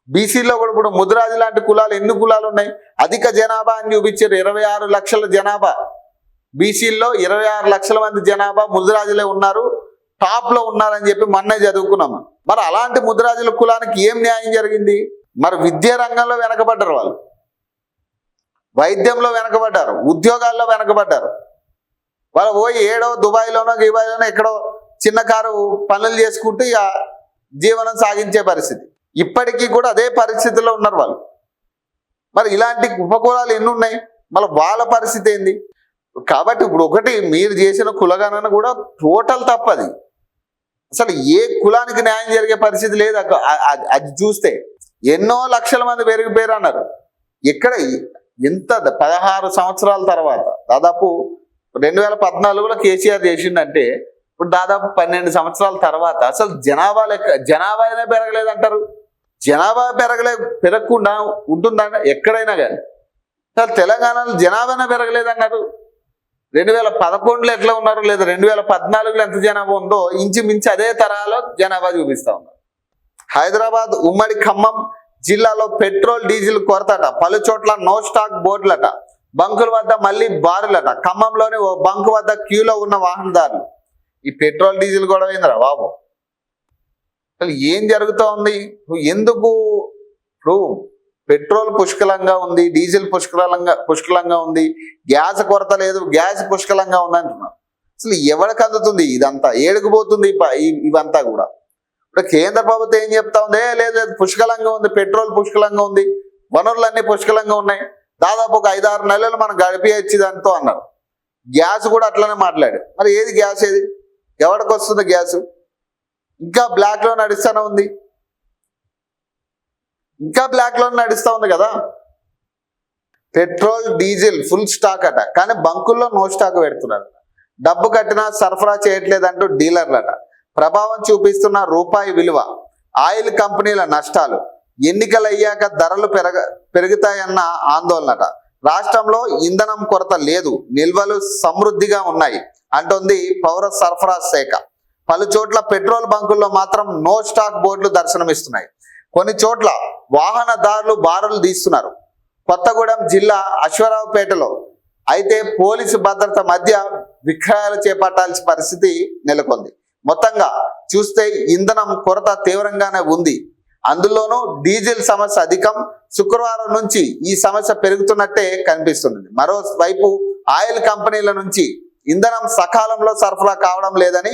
బీసీలో కూడా ఇప్పుడు ముదిరాజు లాంటి కులాలు ఎన్ని కులాలు ఉన్నాయి? అధిక జనాభా అని చూపించారు, 26 లక్షల జనాభా. బీసీల్లో 26 లక్షల మంది జనాభా ముదిరాజులే ఉన్నారు, టాప్ లో ఉన్నారని చెప్పి మొన్నే చదువుకున్నాము. మరి అలాంటి ముదిరాజుల కులానికి ఏం న్యాయం జరిగింది? మరి విద్యా రంగంలో వెనకబడ్డారు వాళ్ళు, వైద్యంలో వెనకబడ్డారు, ఉద్యోగాల్లో వెనకబడ్డారు. వాళ్ళు పోయి ఏడో దుబాయ్లోనో గిబాయ్లోనో ఎక్కడో చిన్న కారు పనులు చేసుకుంటూ ఇక జీవనం సాగించే పరిస్థితి. ఇప్పటికీ కూడా అదే పరిస్థితిలో ఉన్నారు వాళ్ళు. మరి ఇలాంటి ఉపకులాలు ఎన్ని ఉన్నాయి, మళ్ళీ వాళ్ళ పరిస్థితి ఏంది? కాబట్టి ఇప్పుడు ఒకటి మీరు చేసిన కులగణన కూడా టోటల్ తప్పది. అసలు ఏ కులానికి న్యాయం జరిగే పరిస్థితి లేదు. అది చూస్తే ఎన్నో లక్షల మంది పెరిగిపోయారు అన్నారు. ఎక్కడ ఎంత 16 సంవత్సరాల తర్వాత దాదాపు 2014లో కేసీఆర్ చేసిందంటే ఇప్పుడు దాదాపు 12 సంవత్సరాల తర్వాత అసలు జనాభానే పెరగలేదంటారు. జనాభా పెరగకుండా ఉంటుందంట ఎక్కడైనా కానీ. అసలు తెలంగాణలో జనాభానే పెరగలేదన్నారు. 2011లో ఎట్లా ఉన్నారు లేదా 2014లో ఎంత జనాభా ఉందో ఇంచుమించు అదే తరహాలో జనాభా చూపిస్తా ఉన్నారు. హైదరాబాద్ ఉమ్మడి ఖమ్మం జిల్లాలో పెట్రోల్ డీజిల్ కొరతట, పలు చోట్ల నో స్టాక్ బోర్డులట, బంకుల వద్ద మళ్ళీ బారులట. ఖమ్మంలోని ఓ బంకు వద్ద క్యూలో ఉన్న వాహనదారులు. ఈ పెట్రోల్ డీజిల్ గొడవ ఏందిరా బాబు? అసలు ఏం జరుగుతూ ఉంది? ఎందుకు? ఇప్పుడు పెట్రోల్ పుష్కలంగా ఉంది, డీజిల్ పుష్కలంగా ఉంది, గ్యాస్ కొరత లేదు, గ్యాస్ పుష్కలంగా ఉంది అంటున్నారు. అసలు ఎవరికి అందుతుంది ఇదంతా? ఏడుకుపోతుంది ఇవంతా కూడా? ఇప్పుడు కేంద్ర ప్రభుత్వం ఏం చెప్తా ఉంది, లేదు పుష్కలంగా ఉంది, పెట్రోల్ పుష్కలంగా ఉంది, వనరులన్నీ పుష్కలంగా ఉన్నాయి, దాదాపు ఒక 5-6 నెలలు మనం గడిపేయచ్చు దాంతో అన్నారు. గ్యాస్ కూడా అట్లనే మాట్లాడు. మరి ఏది గ్యాస్? ఏది ఎవరికి వస్తుంది గ్యాస్? ఇంకా బ్లాక్ లో నడుస్తూనే ఉంది, ఇంకా బ్లాక్ లో నడుస్తూ ఉంది కదా. పెట్రోల్ డీజిల్ ఫుల్ స్టాక్ అట, కానీ బంకుల్లో నో స్టాక్ పెడుతున్నారు. డబ్బు కట్టినా సరఫరా చేయట్లేదంటూ డీలర్లట. ప్రభావం చూపిస్తున్న రూపాయి విలువ, ఆయిల్ కంపెనీల నష్టాలు, ఎన్నికలు అయ్యాక ధరలు పెరుగుతాయన్న ఆందోళనట. రాష్ట్రంలో ఇంధనం కొరత లేదు, నిల్వలు సమృద్ధిగా ఉన్నాయి, అంటోంది పౌర సరఫరా శాఖ. పలు చోట్ల పెట్రోల్ బంకుల్లో మాత్రం నో స్టాక్ బోర్డులు దర్శనమిస్తున్నాయి. కొన్ని చోట్ల వాహనదారులు బారులు తీస్తున్నారు. కొత్తగూడెం జిల్లా అశ్వారావుపేటలో అయితే పోలీసు భద్రత మధ్య విక్రయాలు చేపట్టాల్సిన పరిస్థితి నెలకొంది. మొత్తంగా చూస్తే ఇంధనం కొరత తీవ్రంగానే ఉంది. అందులోనూ డీజిల్ సమస్య అధికం. శుక్రవారం నుంచి ఈ సమస్య పెరుగుతున్నట్టే కనిపిస్తుంది. మరోవైపు ఆయిల్ కంపెనీల నుంచి ఇంధనం సకాలంలో సరఫరా కావడం లేదని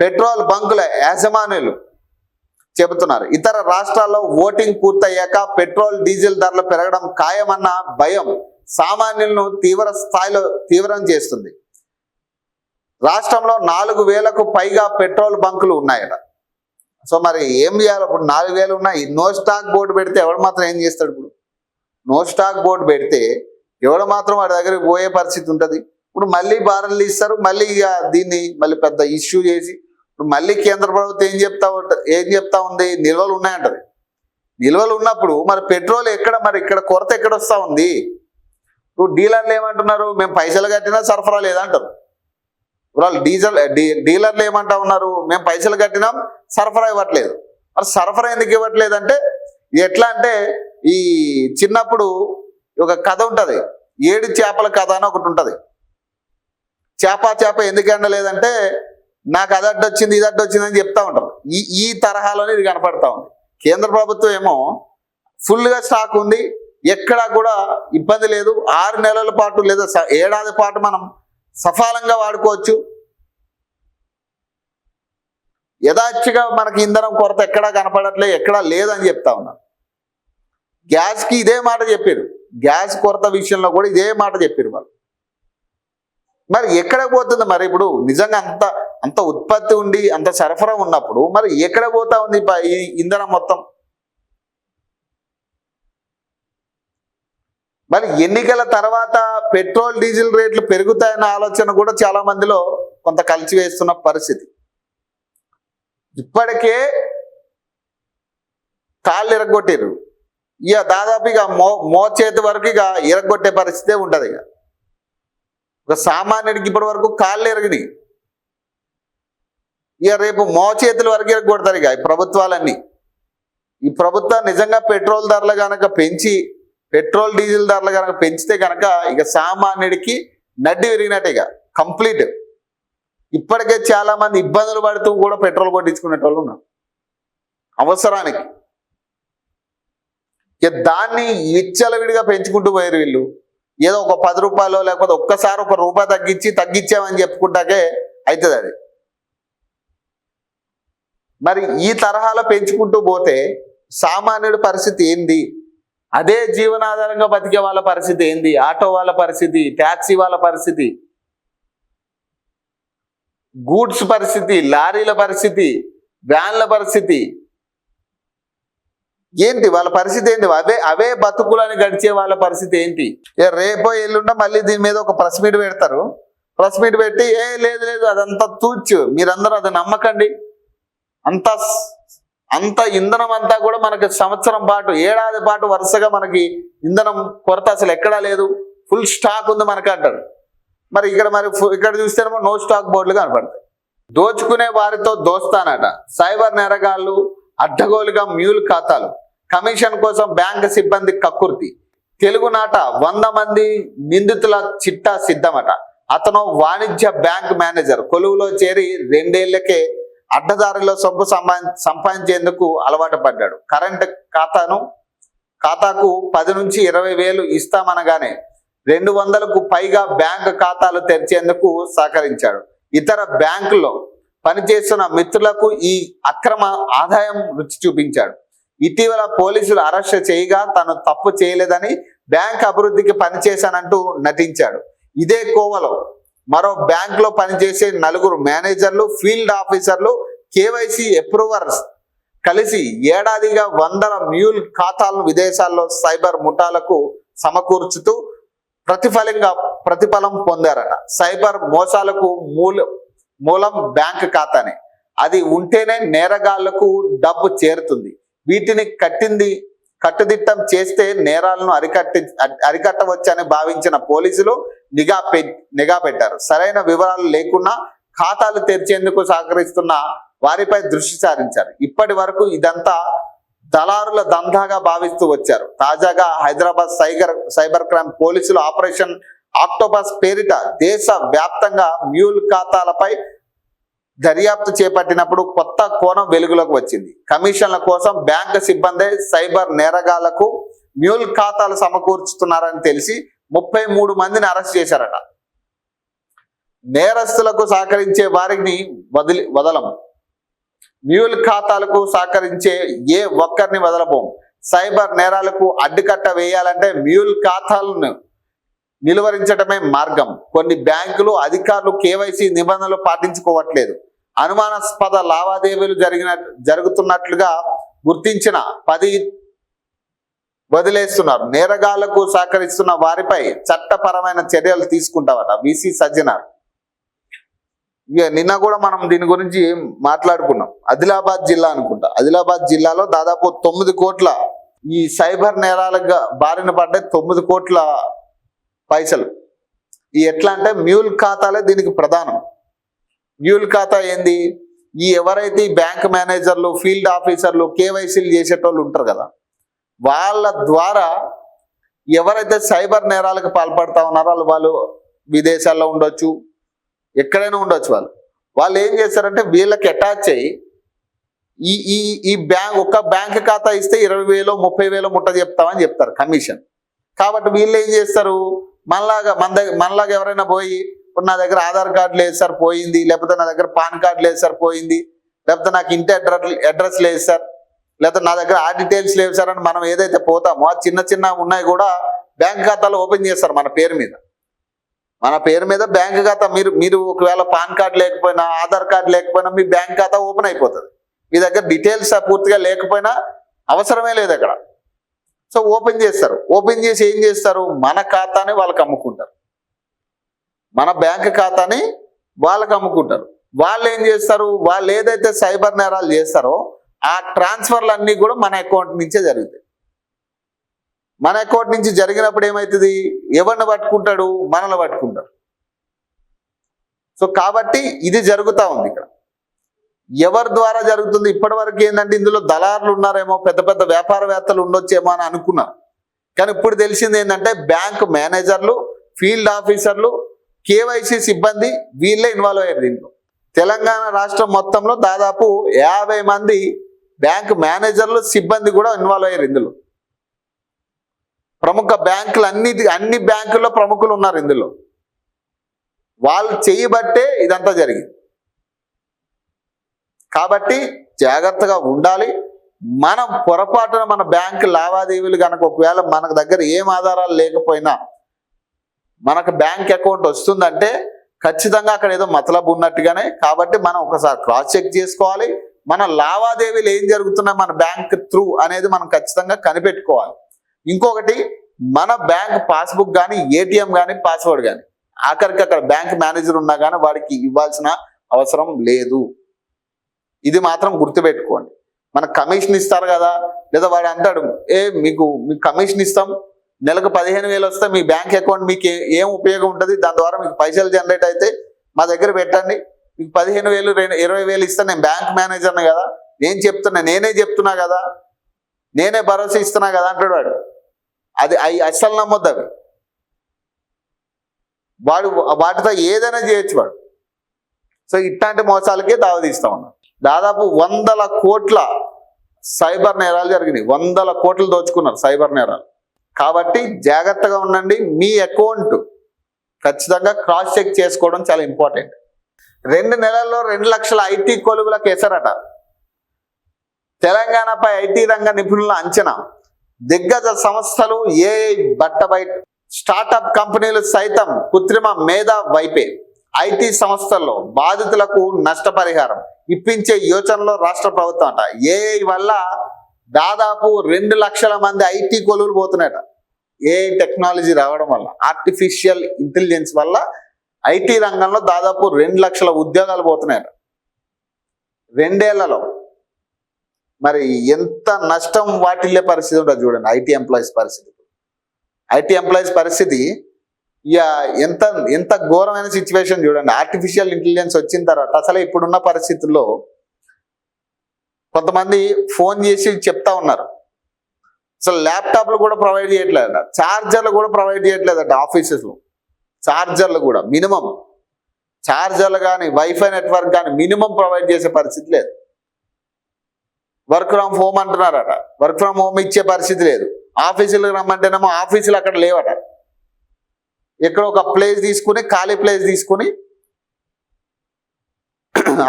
పెట్రోల్ బంకుల యాజమాన్యులు చెబుతున్నారు. ఇతర రాష్ట్రాల్లో ఓటింగ్ పూర్తయ్యాక పెట్రోల్ డీజిల్ ధరలు పెరగడం ఖాయమన్న భయం సామాన్యులను తీవ్రం చేస్తుంది. రాష్ట్రంలో 4,000కు పైగా పెట్రోల్ బంకులు ఉన్నాయట. సో మరి ఏం చేయాలి? ఇప్పుడు 4,000 ఉన్నాయి. నో స్టాక్ బోర్డు పెడితే ఎవడు మాత్రం ఏం చేస్తాడు? ఇప్పుడు నో స్టాక్ బోర్డు పెడితే ఎవడు మాత్రం వాడి దగ్గరికి పోయే పరిస్థితి ఉంటుంది. ఇప్పుడు మళ్ళీ బారలు ఇస్తారు, మళ్ళీ దీన్ని మళ్ళీ పెద్ద ఇష్యూ చేసి ఇప్పుడు మళ్ళీ కేంద్ర ప్రభుత్వం ఏం చెప్తా ఉంది? నిల్వలు ఉన్నాయంటది. నిల్వలు ఉన్నప్పుడు మరి పెట్రోల్ మరి ఇక్కడ కొరత ఎక్కడ వస్తూ ఉంది? ఇప్పుడు డీలర్లు ఏమంటున్నారు? మేము పైసలు కట్టినా సరఫరా లేదంటారు. వాళ్ళు డీలర్లు ఏమంటా ఉన్నారు? మేము పైసలు కట్టినాం, సరఫరా ఇవ్వట్లేదు. మరి సరఫరా ఎందుకు ఇవ్వట్లేదు అంటే ఎట్లా అంటే, ఈ చిన్నప్పుడు ఒక కథ ఉంటుంది, 7 చేపల కథ అని ఒకటి ఉంటుంది. చేప ఎందుకు ఎండలేదంటే నాకు అది అడ్డొచ్చింది ఇది అడ్డొచ్చింది అని చెప్తా ఉంటారు. ఈ తరహాలోనే ఇది కనపడతా ఉంది. కేంద్ర ప్రభుత్వం ఏమో ఫుల్గా స్టాక్ ఉంది, ఎక్కడా కూడా ఇబ్బంది లేదు, 6 నెలల పాటు లేదా ఏడాది పాటు మనం సఫలంగా వాడుకోవచ్చు. యథాచిగా మనకి ఇంధనం కొరత ఎక్కడా కనపడట్లే, ఎక్కడా లేదని చెప్తా ఉన్నారు. గ్యాస్కి ఇదే మాట చెప్పారు. గ్యాస్ కొరత విషయంలో కూడా ఇదే మాట చెప్పారు వాళ్ళు. మరి ఎక్కడ పోతుంది? మరి ఇప్పుడు నిజంగా అంత ఉత్పత్తి ఉండి అంత సరఫరా ఉన్నప్పుడు మరి ఎక్కడ పోతా ఉంది ఈ ఇంధనం మొత్తం? మరి ఎన్నికల తర్వాత పెట్రోల్ డీజిల్ రేట్లు పెరుగుతాయన్న ఆలోచన కూడా చాలా మందిలో కొంత కలిసివేస్తున్న పరిస్థితి. ఇప్పటికే కాళ్ళు ఇరగొట్టారు. ఇక దాదాపు ఇక మోచేతి వరకు ఇక ఇరగొట్టే పరిస్థితే ఉంటుంది. ఇక ఒక సామాన్యుడికి ఇప్పటి వరకు కాళ్ళు ఎరగని, ఇక రేపు మోచేతుల వరకు ఇరగొడతారు ఇక ఈ ప్రభుత్వాలన్నీ. ఈ ప్రభుత్వం నిజంగా పెట్రోల్ ధరలు కనుక పెంచి పెట్రోల్ డీజిల్ ధరలు కనుక పెంచితే కనుక ఇక సామాన్యుడికి నడ్డి విరిగినట్టే ఇక కంప్లీట్. ఇప్పటికే చాలా మంది ఇబ్బందులు పడుతూ కూడా పెట్రోల్ కొట్టించుకునే వాళ్ళు ఉన్నారు అవసరానికి. ఇక దాన్ని విచ్చలవిడిగా పెంచుకుంటూ పోయారు వీళ్ళు. ఏదో ఒక 10 రూపాయలు లేకపోతే ఒక్కసారి ₹1 తగ్గించామని చెప్పుకుంటాకే అవుతుంది అది. మరి ఈ తరహాలో పెంచుకుంటూ పోతే సామాన్యుడి పరిస్థితి ఏంది? అదే జీవనాధారంగా బతికే వాళ్ళ పరిస్థితి ఏంది? ఆటో వాళ్ళ పరిస్థితి, ట్యాక్సీ వాళ్ళ పరిస్థితి, గూడ్స్ పరిస్థితి, లారీల పరిస్థితి, వ్యాన్ల పరిస్థితి ఏంటి? వాళ్ళ పరిస్థితి ఏంటి? అవే బతుకులని గడిచే వాళ్ళ పరిస్థితి ఏంటి? రేపో ఎల్లుండో మళ్ళీ దీని మీద ఒక ప్రెస్ మీట్ పెడతారు. ప్రెస్ మీట్ పెట్టి లేదు అదంతా తూచు, మీరందరూ అది నమ్మకండి, అంత ఇంధనం అంతా కూడా మనకి సంవత్సరం పాటు ఏడాది పాటు వరుసగా మనకి ఇంధనం కొరత అసలు ఎక్కడా లేదు, ఫుల్ స్టాక్ ఉంది మనకి అంటారు. మరి ఇక్కడ చూస్తేనేమో నో స్టాక్ బోర్డులు కనపడతాయి. దోచుకునే వారితో దోస్తానట. సైబర్ నేరగాళ్లు అడ్డగోలుగా మ్యూల్ ఖాతాలు, కమిషన్ కోసం బ్యాంకు సిబ్బంది కక్కుర్తి. తెలుగునాట 100 మంది నిందితుల చిట్టా సిద్ధమట. అతను వాణిజ్య బ్యాంక్ మేనేజర్. కొలువులో చేరి 2 ఏళ్లకే అడ్డదారిలో సొమ్ము సంపాదించేందుకు అలవాటు పడ్డాడు. కరెంట్ ఖాతాకు 10 నుంచి 20 వేలు ఇస్తామనగానే 200కు పైగా బ్యాంక్ ఖాతాలు తెరిచేందుకు సహకరించాడు. ఇతర బ్యాంకుల్లో పనిచేస్తున్న మిత్రులకు ఈ అక్రమ ఆదాయం రుచి చూపించాడు. ఇటీవల పోలీసులు అరెస్ట్ చేయగా తాను తప్పు చేయలేదని, బ్యాంక్ అభివృద్ధికి పనిచేశానంటూ నటించాడు. ఇదే కోవలో మరో బ్యాంకులో పనిచేసే 4 మేనేజర్లు, ఫీల్డ్ ఆఫీసర్లు, కేవైసీ అప్రూవర్స్ కలిసి ఏడాదిగా 100 మ్యూల్ ఖాతాలను విదేశాల్లో సైబర్ ముఠాలకు సమకూర్చుతూ ప్రతిఫలం పొందారట. సైబర్ మోసాలకు మూలం బ్యాంక్ ఖాతానే. అది ఉంటేనే నేరగాళ్లకు డబ్బు చేరుతుంది. వీటిని కట్టుదిట్టం చేస్తే నేరాలను అరికట్టవచ్చని భావించిన పోలీసులు నిఘా పెట్టారు. సరైన వివరాలు లేకున్నా ఖాతాలు తెరిచేందుకు సహకరిస్తున్న వారిపై దృష్టి సారించారు. ఇప్పటి వరకు ఇదంతా దళారుల దందాగా భావిస్తూ వచ్చారు. తాజాగా హైదరాబాద్ సైబర్ క్రైమ్ పోలీసులు ఆపరేషన్ ఆక్టోపస్ పేరిట దేశ వ్యాప్తంగా మ్యూల్ ఖాతాలపై దర్యాప్తు చేపట్టినప్పుడు కొత్త కోణం వెలుగులోకి వచ్చింది. కమిషన్ల కోసం బ్యాంకు సిబ్బంది సైబర్ నేరగాళ్లకు మ్యూల్ ఖాతాలు సమకూర్చుతున్నారని తెలిసి 33 మందిని అరెస్ట్ చేశారట. నేరస్తులకు సహకరించే వారిని వదలము, మ్యూల్ ఖాతాలకు సహకరించే ఏ ఒక్కరిని వదలబోం. సైబర్ నేరాలకు అడ్డుకట్ట వేయాలంటే మ్యూల్ ఖాతాలను నిలువరించడమే మార్గం. కొన్ని బ్యాంకులు అధికారులు కేవైసీ నిబంధనలు పాటించుకోవట్లేదు. అనుమానాస్పద లావాదేవీలు జరుగుతున్నట్లుగా గుర్తించిన 10 వదిలేస్తున్నారు. నేరగాళ్లకు సహకరిస్తున్న వారిపై చట్టపరమైన చర్యలు తీసుకుంటామట వీసీ సజ్జనార్. నిన్న కూడా మనం దీని గురించి మాట్లాడుకున్నాం. ఆదిలాబాద్ జిల్లా అనుకుంటా, ఆదిలాబాద్ జిల్లాలో దాదాపు 9 కోట్ల ఈ సైబర్ నేరాలుగా బారిన పడ్డ 9 కోట్ల పైసలు. ఈ ఎట్లా అంటే మ్యూల్ ఖాతాలే దీనికి ప్రధానం. మ్యూల్ ఖాతా ఏంది? ఈ ఎవరైతే బ్యాంక్ మేనేజర్లు, ఫీల్డ్ ఆఫీసర్లు, కేవైసీలు చేసేటోళ్ళు ఉంటారు కదా, వాళ్ళ ద్వారా ఎవరైతే సైబర్ నేరాలకు పాల్పడతా ఉన్నారో వాళ్ళు విదేశాల్లో ఉండొచ్చు, ఎక్కడైనా ఉండొచ్చు. వాళ్ళు ఏం చేస్తారంటే వీళ్ళకి అటాచ్ అయ్యి ఈ ఒక్క బ్యాంక్ ఖాతా ఇస్తే 20,000 30,000 ముట్ట చెప్తామని చెప్తారు కమిషన్. కాబట్టి వీళ్ళు ఏం చేస్తారు, మనలాగా ఎవరైనా పోయి నా దగ్గర ఆధార్ కార్డు లేదు సార్ పోయింది, లేకపోతే నా దగ్గర పాన్ కార్డు లేదు సార్ పోయింది, లేకపోతే నాకు ఇంటి అడ్రస్ లేదు సార్, లేకపోతే నా దగ్గర ఆ డీటెయిల్స్ లేవు సార్ అని మనం ఏదైతే పోతామో ఆ చిన్న ఉన్నాయి కూడా బ్యాంక్ ఖాతాలో ఓపెన్ చేస్తారు మన పేరు మీద బ్యాంక్ ఖాతా. మీరు ఒకవేళ పాన్ కార్డు లేకపోయినా, ఆధార్ కార్డు లేకపోయినా మీ బ్యాంక్ ఖాతా ఓపెన్ అయిపోతుంది. మీ దగ్గర డీటెయిల్స్ పూర్తిగా లేకపోయినా అవసరమే లేదు అక్కడ. సో ఓపెన్ చేస్తారు. ఓపెన్ చేసి ఏం చేస్తారు, మన ఖాతాని వాళ్ళకి అమ్ముకుంటారు, మన బ్యాంక్ ఖాతాని వాళ్ళకి అమ్ముకుంటారు. వాళ్ళు ఏం చేస్తారు, వాళ్ళు ఏదైతే సైబర్ నేరాలు చేస్తారో ఆ ట్రాన్స్ఫర్లు అన్నీ కూడా మన అకౌంట్ నుంచే జరుగుతాయి. మన అకౌంట్ నుంచి జరిగినప్పుడు ఏమవుతుంది, ఎవరిని పట్టుకుంటాడు, మనల్ని పట్టుకుంటాడు. సో కాబట్టి ఇది జరుగుతూ ఉంది. ఇక్కడ ఎవరి ద్వారా జరుగుతుంది? ఇప్పటి వరకు ఏంటంటే ఇందులో దళారులు ఉన్నారేమో, పెద్ద పెద్ద వ్యాపారవేత్తలు ఉండొచ్చేమో అని అనుకున్నారు. కానీ ఇప్పుడు తెలిసింది ఏంటంటే బ్యాంక్ మేనేజర్లు, ఫీల్డ్ ఆఫీసర్లు, కేవైసీ సిబ్బంది వీళ్ళే ఇన్వాల్వ్ అయ్యారు దీంట్లో. తెలంగాణ రాష్ట్రం మొత్తంలో దాదాపు 50 మంది బ్యాంక్ మేనేజర్లు, సిబ్బంది కూడా ఇన్వాల్వ్ అయ్యారు ఇందులో. ప్రముఖ బ్యాంకులు అన్ని బ్యాంకుల్లో ప్రముఖులు ఉన్నారు ఇందులో. వాళ్ళు చేయబట్టే ఇదంతా జరిగింది. కాబట్టి జాగ్రత్తగా ఉండాలి. మనం పొరపాటున మన బ్యాంకు లావాదేవీలు కనుక ఒకవేళ మనకు దగ్గర ఏం ఆధారాలు లేకపోయినా మనకు బ్యాంక్ అకౌంట్ వస్తుందంటే ఖచ్చితంగా అక్కడ ఏదో మతలబు ఉన్నట్టుగానే. కాబట్టి మనం ఒకసారి క్రాస్ చెక్ చేసుకోవాలి. మన లావాదేవీలు ఏం జరుగుతున్నాయి మన బ్యాంక్ త్రూ అనేది మనం ఖచ్చితంగా కనిపెట్టుకోవాలి. ఇంకొకటి, మన బ్యాంక్ పాస్బుక్ కానీ, ఏటీఎం కానీ, పాస్వర్డ్ కానీ ఆఖరికి అక్కడ బ్యాంక్ మేనేజర్ ఉన్నా కానీ వాడికి ఇవ్వాల్సిన అవసరం లేదు. ఇది మాత్రం గుర్తుపెట్టుకోండి. మనకు కమిషన్ ఇస్తారు కదా, లేదా వాడు అంటాడు మీకు కమిషన్ ఇస్తాం, నెలకు 15,000 వస్తే మీ బ్యాంక్ అకౌంట్ మీకు ఏం ఉపయోగం ఉంటుంది, దాని ద్వారా మీకు పైసలు జనరేట్ అయితే మా దగ్గర పెట్టండి, మీకు 15,000 20,000 ఇస్తాను, నేను బ్యాంక్ మేనేజర్ని కదా, నేనే చెప్తున్నా కదా, నేనే భరోసా ఇస్తున్నా కదా అంటాడు వాడు. అది అస్సలు నమ్మొద్దు. అవి వాటితో ఏదైనా చేయొచ్చు వాడు. సో ఇట్లాంటి మోసాలకే దావతీస్తా ఉన్నాం. దాదాపు 100 కోట్ల సైబర్ నేరాలు జరిగినాయి. 100 కోట్లు దోచుకున్నారు సైబర్ నేరాలు. కాబట్టి జాగ్రత్తగా ఉండండి. మీ అకౌంట్ ఖచ్చితంగా క్రాస్ చెక్ చేసుకోవడం చాలా ఇంపార్టెంట్. 2 నెలల్లో 2 లక్షల ఐటీ కొలువులకు ఎసరట. తెలంగాణపై ఐటీ రంగ నిపుణుల అంచనా. దిగ్గజ సంస్థలు, ఏఐ బయట స్టార్టప్ కంపెనీలు సైతం కృత్రిమ మేధా వైపే. ఐటీ సంస్థల్లో బాధితులకు నష్టపరిహారం ఇప్పించే యోచనలో రాష్ట్ర ప్రభుత్వం అంట. ఏఐ వల్ల దాదాపు 2 లక్షల మంది ఐటీ కొలువులు పోతున్నాయట. ఏఐ టెక్నాలజీ రావడం వల్ల, ఆర్టిఫిషియల్ ఇంటెలిజెన్స్ వల్ల ఐటీ రంగంలో దాదాపు 2 లక్షల ఉద్యోగాలు పోతున్నాయట 2 ఏళ్లలో. మరి ఎంత నష్టం వాటిల్లే పరిస్థితి ఉంటుంది చూడండి ఐటీ ఎంప్లాయీస్ పరిస్థితి. ఐటీ ఎంప్లాయీస్ పరిస్థితి ఇక ఎంత ఎంత ఘోరమైన సిచ్యువేషన్ చూడండి. ఆర్టిఫిషియల్ ఇంటెలిజెన్స్ వచ్చిన తర్వాత అసలు ఇప్పుడున్న పరిస్థితుల్లో కొంతమంది ఫోన్ చేసి చెప్తా ఉన్నారు, అసలు ల్యాప్టాప్లు కూడా ప్రొవైడ్ చేయట్లేదట, ఛార్జర్లు కూడా ప్రొవైడ్ చేయట్లేదట ఆఫీసెస్లో. ఛార్జర్లు కూడా మినిమం, ఛార్జర్లు కానీ వైఫై నెట్వర్క్ కానీ మినిమం ప్రొవైడ్ చేసే పరిస్థితి లేదు. వర్క్ ఫ్రమ్ హోమ్ అంటున్నారట, వర్క్ ఫ్రమ్ హోమ్ ఇచ్చే పరిస్థితి లేదు. ఆఫీసులకు రమ్మంటేనేమో ఆఫీసులు అక్కడ లేవట. ఎక్కడ ఒక ప్లేస్ తీసుకుని, ఖాళీ ప్లేస్ తీసుకుని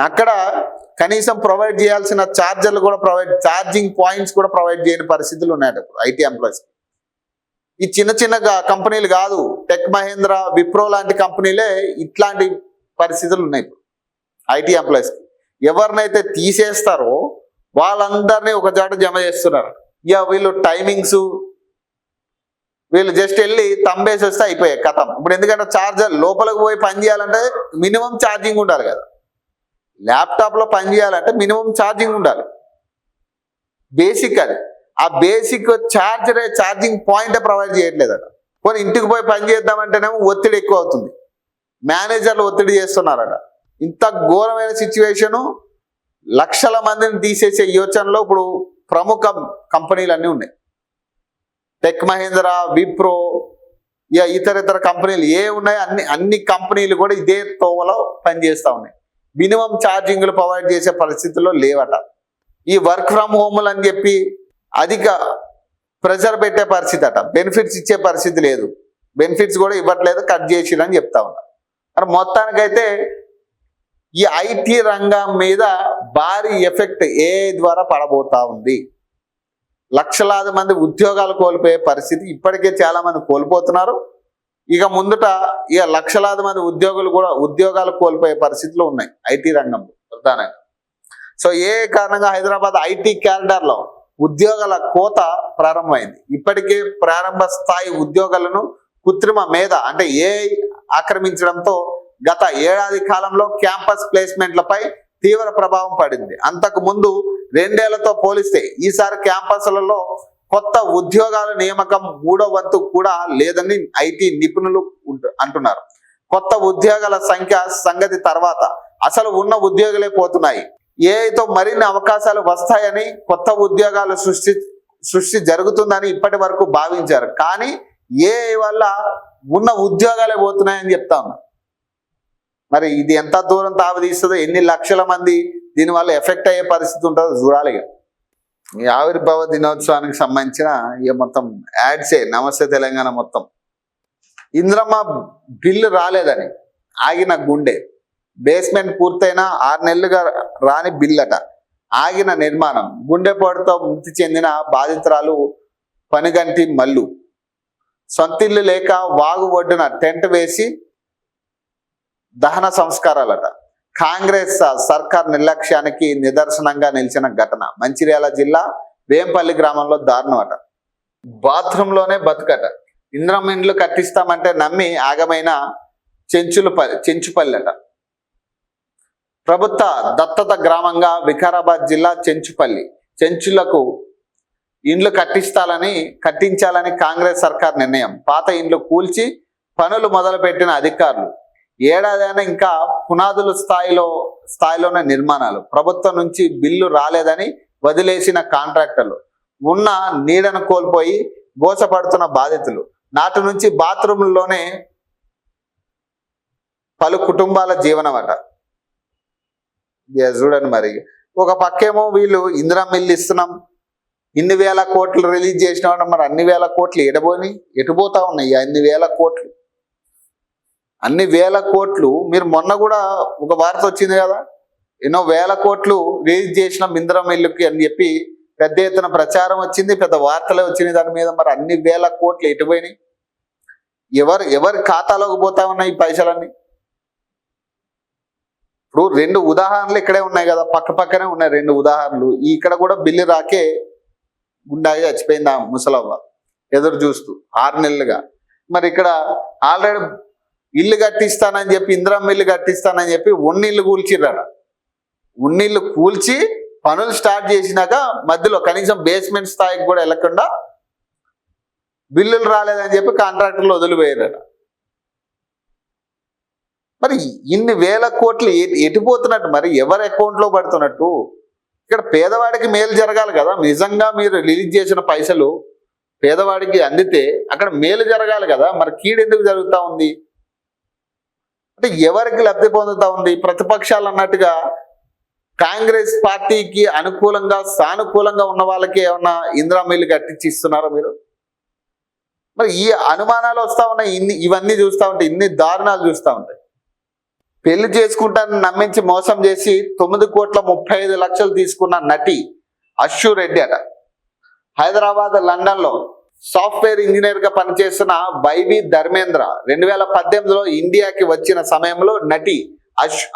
అక్కడ కనీసం ప్రొవైడ్ చేయాల్సిన ఛార్జర్లు కూడా ఛార్జింగ్ పాయింట్స్ కూడా ప్రొవైడ్ చేయని పరిస్థితులు ఉన్నాయట ఇప్పుడు ఐటీ ఎంప్లాయీస్. ఈ చిన్న చిన్న కంపెనీలు కాదు, టెక్ మహేంద్ర, విప్రో లాంటి కంపెనీలే ఇట్లాంటి పరిస్థితులు ఉన్నాయి ఇప్పుడు ఐటీ ఎంప్లాయీస్. ఎవరినైతే తీసేస్తారో వాళ్ళందరినీ ఒక చోట జమ చేస్తున్నారు. ఇక వీళ్ళు టైమింగ్స్, వీళ్ళు జస్ట్ వెళ్ళి తంబేసి వస్తే అయిపోయాయి కథం. ఇప్పుడు ఎందుకంటే ఛార్జర్ లోపలికి పోయి పని చేయాలంటే మినిమం ఛార్జింగ్ ఉండాలి కదా. ల్యాప్టాప్లో పని చేయాలంటే మినిమం ఛార్జింగ్ ఉండాలి, బేసిక్ అది. ఆ బేసిక్ ఛార్జింగ్ పాయింట్ ప్రొవైడ్ చేయట్లేదట. కొన్ని ఇంటికి పోయి పని చేద్దామంటేనేమో ఒత్తిడి ఎక్కువ అవుతుంది, మేనేజర్లు ఒత్తిడి చేస్తున్నారట. ఇంత ఘోరమైన సిచ్యువేషను. లక్షల మందిని తీసేసే యోచనలో ఇప్పుడు ప్రముఖ కంపెనీలు ఉన్నాయి. టెక్ మహేంద్ర, విప్రో, ఇతర కంపెనీలు ఏ ఉన్నాయి అన్ని కంపెనీలు కూడా ఇదే తోవలో పనిచేస్తూ ఉన్నాయి. మినిమం ఛార్జింగ్లు ప్రొవైడ్ చేసే పరిస్థితుల్లో లేవట. ఈ వర్క్ ఫ్రమ్ హోమ్లు అని చెప్పి అధిక ప్రెషర్ పెట్టే పరిస్థితి అట. బెనిఫిట్స్ ఇచ్చే పరిస్థితి లేదు, బెనిఫిట్స్ కూడా ఇవ్వట్లేదు, కట్ చేసిరని చెప్తా ఉన్నారు. మరి మొత్తానికైతే ఈ ఐటీ రంగం మీద భారీ ఎఫెక్ట్ ఏఐ ద్వారా పడబోతా ఉంది. లక్షలాది మంది ఉద్యోగాలు కోల్పోయే పరిస్థితి, ఇప్పటికే చాలా మంది కోల్పోతున్నారు. ఇక ముందుట ఇక లక్షలాది మంది ఉద్యోగాలు కోల్పోయే పరిస్థితులు ఉన్నాయి ఐటీ రంగంలో ప్రధానంగా. సో ఏ కారణంగా హైదరాబాద్ ఐటీ క్యారిడార్లో ఉద్యోగాల కోత ప్రారంభమైంది. ఇప్పటికే ప్రారంభ స్థాయి ఉద్యోగాలను కృత్రిమ మేధ అంటే ఏఐ ఆక్రమించడంతో గత ఏడాది కాలంలో క్యాంపస్ ప్లేస్మెంట్లపై తీవ్ర ప్రభావం పడింది. అంతకు ముందు 2 ఏళ్లతో పోలిస్తే ఈసారి క్యాంపస్లలో కొత్త ఉద్యోగాల నియామకం 3వ వంతు కూడా లేదని ఐటీ నిపుణులు అంటున్నారు. కొత్త ఉద్యోగాల సంగతి తర్వాత అసలు ఉన్న ఉద్యోగులే పోతున్నాయి. ఏఐతో మరిన్ని అవకాశాలు వస్తాయని, కొత్త ఉద్యోగాల సృష్టి జరుగుతుందని ఇప్పటి వరకు భావించారు. కానీ ఏఐ వల్ల ఉన్న ఉద్యోగాలే పోతున్నాయని చెప్తా ఉన్నారు. మరి ఇది ఎంత దూరం తావదీస్తుందో, ఎన్ని లక్షల మంది దీనివల్ల ఎఫెక్ట్ అయ్యే పరిస్థితి ఉంటుందో చూడాలి. ఈ ఆవిర్భావ దినోత్సవానికి సంబంధించిన ఇక మొత్తం యాడ్సే నమస్తే తెలంగాణ మొత్తం. ఇంద్రమ్మ బిల్లు రాలేదని ఆగిన గుండె, బేస్మెంట్ పూర్తయిన 6 నెలలుగా రాని బిల్లట, ఆగిన నిర్మాణం, గుండెపోటుతో మృతి చెందిన బాధితురాలు పనిగంటి మల్లు. సొంతిల్లు లేక వాగు ఒడ్డున టెంట్ వేసి దహన సంస్కారాలట. కాంగ్రెస్ సర్కార్ నిర్లక్ష్యానికి నిదర్శనంగా నిలిచిన ఘటన మంచిర్యాల జిల్లా వేంపల్లి గ్రామంలో దారుణం అట. బాత్రూంలోనే బతుకట. ఇంద్రం ఇండ్లు కట్టిస్తామంటే నమ్మి ఆగమైన చెంచుపల్లి అట. ప్రభుత్వ దత్తత గ్రామంగా వికారాబాద్ జిల్లా చెంచుపల్లి. చెంచులకు ఇండ్లు కట్టించాలని కాంగ్రెస్ సర్కార్ నిర్ణయం. పాత ఇండ్లు కూల్చి పనులు మొదలుపెట్టిన అధికారులు. ఏడాదైనా ఇంకా పునాదుల స్థాయిలోనే నిర్మాణాలు. ప్రభుత్వం నుంచి బిల్లు రాలేదని వదిలేసిన కాంట్రాక్టర్లు. ఉన్న నీడను కోల్పోయి గోసపడుతున్న బాధితులు. నాటి నుంచి బాత్రూంలోనే పలు కుటుంబాల జీవనం అట. చూడండి, మరి ఒక పక్కేమో వీళ్ళు ఇందిరమ్మ ఇల్లు ఇస్తున్నాం, ఇన్ని వేల కోట్లు రిలీజ్ చేసిన మరి అన్ని వేల కోట్లు ఎటుపోతా ఉన్నాయి? అన్ని వేల కోట్లు మీరు మొన్న కూడా ఒక వార్త వచ్చింది కదా, ఎన్నో వేల కోట్లు రిలీజ్ చేసిన ఇందిరమ్మ ఇల్లుకి అని చెప్పి పెద్ద ఎత్తున ప్రచారం వచ్చింది, పెద్ద వార్తలే వచ్చినాయి దాని మీద. మరి అన్ని వేల కోట్లు ఎటుపోయినాయి? ఎవరి ఖాతాలోకి పోతా ఉన్నాయి ఈ పైసలన్నీ? ఇప్పుడు 2 ఉదాహరణలు ఇక్కడే ఉన్నాయి కదా, పక్కనే ఉన్నాయి 2 ఉదాహరణలు. ఇక్కడ కూడా బిల్లు రాకే గుండాగి చచ్చిపోయింది ఆ ముసలవ్వ ఎదురు చూస్తూ 6 నెలలుగా. మరి ఇక్కడ ఆల్రెడీ ఇల్లు కట్టిస్తానని చెప్పి, ఇందిరమ్మ ఇల్లు కట్టిస్తానని చెప్పి ఉన్నిళ్ళు కూల్చిర్రట. ఉన్నిళ్ళు కూల్చి పనులు స్టార్ట్ చేసినాక మధ్యలో కనీసం బేస్మెంట్ స్థాయికి కూడా వెళ్ళకుండా బిల్లులు రాలేదని చెప్పి కాంట్రాక్టర్లు వదిలిపోయారట. మరి ఇన్ని వేల కోట్లు ఎటుపోతున్నట్టు, మరి ఎవరి అకౌంట్లో పడుతున్నట్టు? ఇక్కడ పేదవాడికి మేలు జరగాలి కదా. నిజంగా మీరు రిలీజ్ చేసిన పైసలు పేదవాడికి అందితే అక్కడ మేలు జరగాలి కదా. మరి కీడెందుకు జరుగుతూ ఉంది? అంటే ఎవరికి లబ్ధి పొందుతా ఉంది? ప్రతిపక్షాలు అన్నట్టుగా కాంగ్రెస్ పార్టీకి అనుకూలంగా సానుకూలంగా ఉన్న వాళ్ళకి ఏమన్నా ఇందిరా మిల్లు కట్టించి ఇస్తున్నారా మీరు? మరి ఈ అనుమానాలు వస్తూ ఉన్నాయి. ఇవన్నీ చూస్తూ ఉంటాయి, ఇన్ని దారుణాలు చూస్తూ ఉంటాయి. పెళ్లి చేసుకుంటానని నమ్మించి మోసం చేసి 9,35,00,000 తీసుకున్న నటి అశ్షూ రెడ్డి అట. హైదరాబాద్, లండన్లో సాఫ్ట్వేర్ ఇంజనీర్ గా పనిచేస్తున్న వైవి ధర్మేంద్ర 2018లో ఇండియాకి వచ్చిన సమయంలో నటి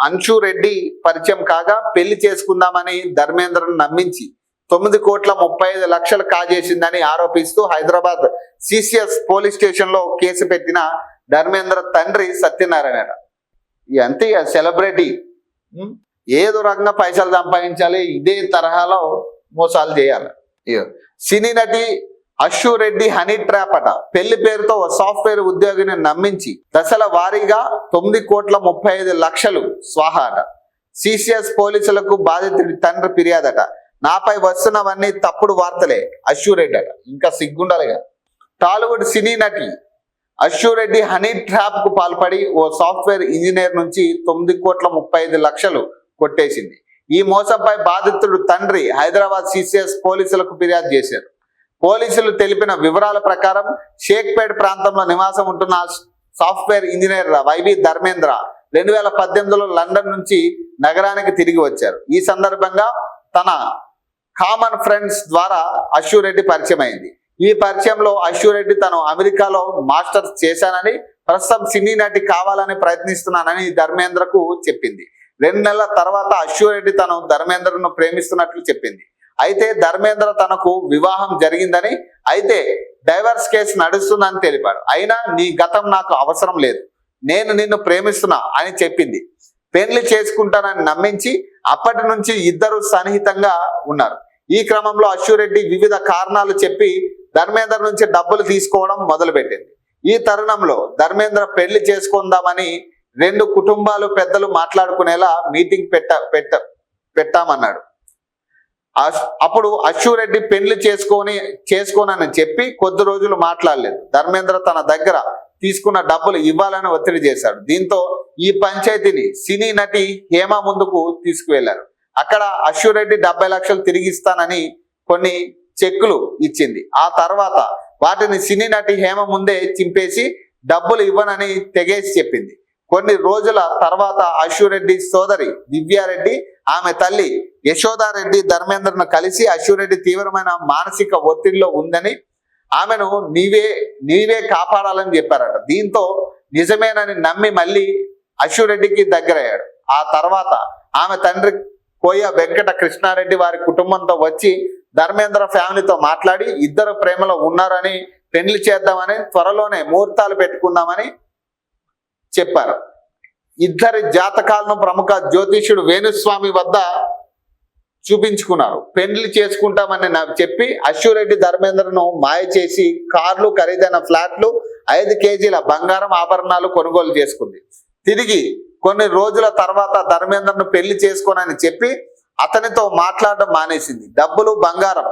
అన్షు రెడ్డి పరిచయం కాగా పెళ్లి చేసుకుందామని ధర్మేంద్రను నమ్మించి 9,35,00,000 కాజేసిందని ఆరోపిస్తూ హైదరాబాద్ సిసిఎస్ పోలీస్ స్టేషన్ లో కేసు పెట్టిన ధర్మేంద్ర తండ్రి సత్యనారాయణ. అంతే సెలబ్రిటీ ఏదో రకంగా పైసలు సంపాదించాలి, ఇదే తరహాలో మోసాలు చేయాలి. సినీ నటి అశ్షూ రెడ్డి హనీ ట్రాప్ అట. పెళ్లి పేరుతో ఓ సాఫ్ట్వేర్ ఉద్యోగిని నమ్మించి దశల వారీగా 9,35,00,000 స్వాహా అట. సిసిఎస్ పోలీసులకు బాధితుడి తండ్రి ఫిర్యాదట. నాపై వస్తున్నవన్నీ తప్పుడు వార్తలే అశ్షూ రెడ్డి అట. ఇంకా సిగ్గుండాలిగా. టాలీవుడ్ సినీ నటి అశ్షూ రెడ్డి హనీ ట్రాప్ కు పాల్పడి ఓ సాఫ్ట్వేర్ ఇంజనీర్ నుంచి 9,35,00,000 కొట్టేసింది. ఈ మోసంపై బాధితుడు తండ్రి హైదరాబాద్ సిసిఎస్ పోలీసులకు ఫిర్యాదు చేశారు. పోలీసులు తెలిపిన వివరాల ప్రకారం షేక్పేట్ ప్రాంతంలో నివాసం ఉంటున్న సాఫ్ట్వేర్ ఇంజనీర్ వైవి ధర్మేంద్ర 2018లో లండన్ నుంచి నగరానికి తిరిగి వచ్చారు. ఈ సందర్భంగా తన కామన్ ఫ్రెండ్స్ ద్వారా అశ్షూ రెడ్డి పరిచయం అయింది. ఈ పరిచయంలో అశ్షూ రెడ్డి తను అమెరికాలో మాస్టర్స్ చేశానని, ప్రస్తుతం సినీ నటి కావాలని ప్రయత్నిస్తున్నానని ధర్మేంద్రకు చెప్పింది. 2 నెలల తర్వాత అశ్షూ రెడ్డి తను ధర్మేంద్రను ప్రేమిస్తున్నట్లు చెప్పింది. అయితే ధర్మేంద్ర తనకు వివాహం జరిగిందని, అయితే డైవర్స్ కేసు నడుస్తుందని తెలిపాడు. అయినా నీ గతం నాకు అవసరం లేదు, నేను నిన్ను ప్రేమిస్తున్నా అని చెప్పింది. పెళ్లి చేసుకుంటానని నమ్మించి అప్పటి నుంచి ఇద్దరు సన్నిహితంగా ఉన్నారు. ఈ క్రమంలో అశ్షూ రెడ్డి వివిధ కారణాలు చెప్పి ధర్మేంద్ర నుంచి డబ్బులు తీసుకోవడం మొదలుపెట్టింది. ఈ తరుణంలో ధర్మేంద్ర పెళ్లి చేసుకుందామని 2 కుటుంబాలు పెద్దలు మాట్లాడుకునేలా మీటింగ్ పెట్టామన్నాడు. అప్పుడు అశ్షూ రెడ్డి పెళ్లి చేసుకోనని చెప్పి కొద్ది రోజులు మాట్లాడలేదు. ధర్మేంద్ర తన దగ్గర తీసుకున్న డబ్బులు ఇవ్వాలని ఒత్తిడి చేశాడు. దీంతో ఈ పంచాయతీని సినీ నటి హేమ ముందుకు తీసుకువెళ్లారు. అక్కడ అశ్షూ రెడ్డి 70 లక్షలు తిరిగి ఇస్తానని కొన్ని చెక్కులు ఇచ్చింది. ఆ తర్వాత వాటిని సినీ నటి హేమ ముందే చింపేసి డబ్బులు ఇవ్వనని తెగేసి చెప్పింది. కొన్ని రోజుల తర్వాత అశ్షూ రెడ్డి సోదరి దివ్యారెడ్డి, ఆమె తల్లి యశోదారెడ్డి ధర్మేంద్రను కలిసి అశ్షూ రెడ్డి తీవ్రమైన మానసిక ఒత్తిడిలో ఉందని, ఆమెను నీవే కాపాడాలని చెప్పారట. దీంతో నిజమేనని నమ్మి మళ్ళీ అశ్షూ రెడ్డికి దగ్గరయ్యాడు. ఆ తర్వాత ఆమె తండ్రి కోయ వెంకట కృష్ణారెడ్డి వారి కుటుంబంతో వచ్చి ధర్మేంద్ర ఫ్యామిలీతో మాట్లాడి ఇద్దరు ప్రేమలో ఉన్నారని, పెళ్లి చేద్దామని, త్వరలోనే ముహూర్తాలు పెట్టుకుందామని చెప్పారు. ఇద్దరి జాతకాలను ప్రముఖ జ్యోతిష్యుడు వేణుస్వామి వద్ద చూపించుకున్నారు. పెళ్లి చేసుకుంటామని చెప్పి అశ్షూ రెడ్డి ధర్మేంద్రను మాయ చేసి కార్లు, ఖరీదైన ఫ్లాట్లు, 5 కేజీల బంగారం ఆభరణాలు కొనుగోలు చేసుకుంది. తిరిగి కొన్ని రోజుల తర్వాత ధర్మేంద్రను పెళ్లి చేసుకోనని చెప్పి అతనితో మాట్లాడడం మానేసింది. డబ్బులు, బంగారం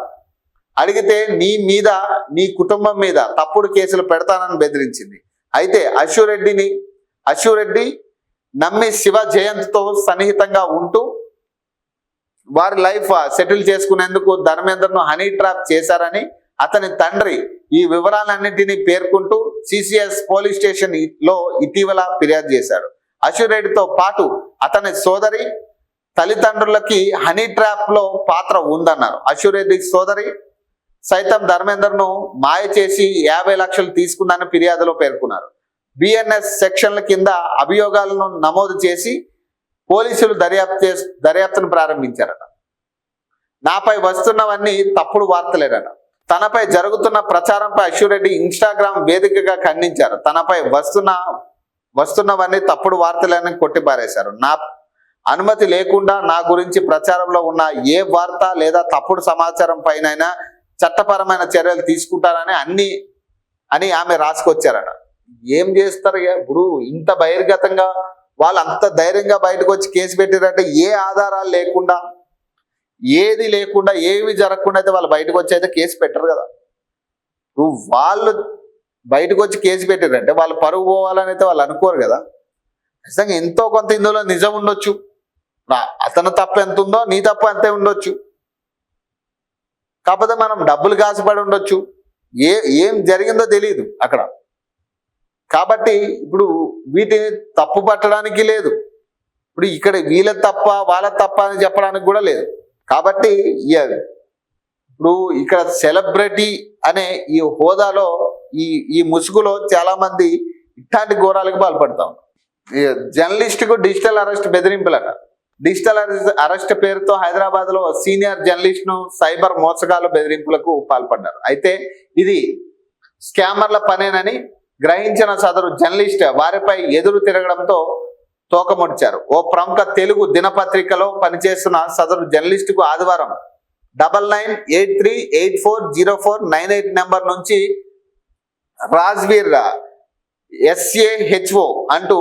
అడిగితే నీ మీద, నీ కుటుంబం మీద తప్పుడు కేసులు పెడతానని బెదిరించింది. అయితే అశ్షూ రెడ్డి నమ్మి శివ జయంత్తో సన్నిహితంగా ఉంటూ వారి లైఫ్ సెటిల్ చేసుకునేందుకు ధర్మేంద్రను హనీ ట్రాప్ చేశారని అతని తండ్రి ఈ వివరాలన్నింటినీ పేర్కొంటూ సిసిఎస్ పోలీస్ స్టేషన్ లో ఇటీవల ఫిర్యాదు చేశాడు. అశ్షూ రెడ్డితో పాటు అతని సోదరి తల్లిదండ్రులకి హనీ ట్రాప్ లో పాత్ర ఉందన్నారు. అశ్షూ రెడ్డి సోదరి సైతం ధర్మేంద్రను మాయ చేసి 50 లక్షలు తీసుకుందని ఫిర్యాదులో పేర్కొన్నారు. బిఎన్ఎస్ సెక్షన్ల కింద అభియోగాలను నమోదు చేసి పోలీసులు దర్యాప్తును ప్రారంభించారట. నాపై వస్తున్నవన్నీ తప్పుడు వార్తలేరట. తనపై జరుగుతున్న ప్రచారంపై అశ్షూ రెడ్డి ఇన్స్టాగ్రామ్ వేదికగా ఖండించారు. తనపై వస్తున్నవన్నీ తప్పుడు వార్తలేనని కొట్టిపారేశారు. నా అనుమతి లేకుండా నా గురించి ప్రచారంలో ఉన్న ఏ వార్త లేదా తప్పుడు సమాచారం పైన చట్టపరమైన చర్యలు తీసుకుంటారని అని ఆమె రాసుకొచ్చారట. ఏం చేస్తారు ఇప్పుడు? ఇంత బహిర్గతంగా వాళ్ళు అంత ధైర్యంగా బయటకు వచ్చి కేసు పెట్టారంటే ఏ ఆధారాలు లేకుండా, ఏది లేకుండా, ఏమి జరగకుండా అయితే వాళ్ళు బయటకు వచ్చి అయితే కేసు పెట్టరు కదా. వాళ్ళు బయటకు వచ్చి కేసు పెట్టారంటే వాళ్ళు పరుగు పోవాలని అయితే వాళ్ళు అనుకోరు కదా. ఖచ్చితంగా ఎంతో కొంత ఇందులో నిజం ఉండొచ్చు. అతను తప్పు ఎంత ఉందో నీ తప్పు అంతే ఉండొచ్చు. కాకపోతే మనం డబ్బులు కాసిపడి ఉండొచ్చు, ఏం జరిగిందో తెలియదు అక్కడ. కాబట్టి ఇప్పుడు వీటిని తప్పు పట్టడానికి లేదు. ఇప్పుడు ఇక్కడ వీళ్ళ తప్ప వాళ్ళ తప్ప అని చెప్పడానికి కూడా లేదు. కాబట్టి ఇప్పుడు ఇక్కడ సెలబ్రిటీ అనే ఈ హోదాలో ఈ ముసుగులో చాలా మంది ఇట్లాంటి ఘోరాలకు పాల్పడతాం. జర్నలిస్టుకు డిజిటల్ అరెస్ట్ బెదిరింపులట. డిజిటల్ అరెస్ట్ పేరుతో హైదరాబాద్ లో సీనియర్ జర్నలిస్ట్ ను సైబర్ మోసగాలు బెదిరింపులకు పాల్పడ్డారు. అయితే ఇది స్కామర్ల పనేనని గ్రహించిన సదరు జర్నలిస్ట్ వారిపై ఎదురు తిరగడంతో తోకముడిచారు. ఓ ప్రముఖ తెలుగు దినపత్రికలో పనిచేస్తున్న సదరు జర్నలిస్టుకు ఆదివారం 9983840498 నెంబర్ నుంచి రాజ్వీర్ SAHO అంటూ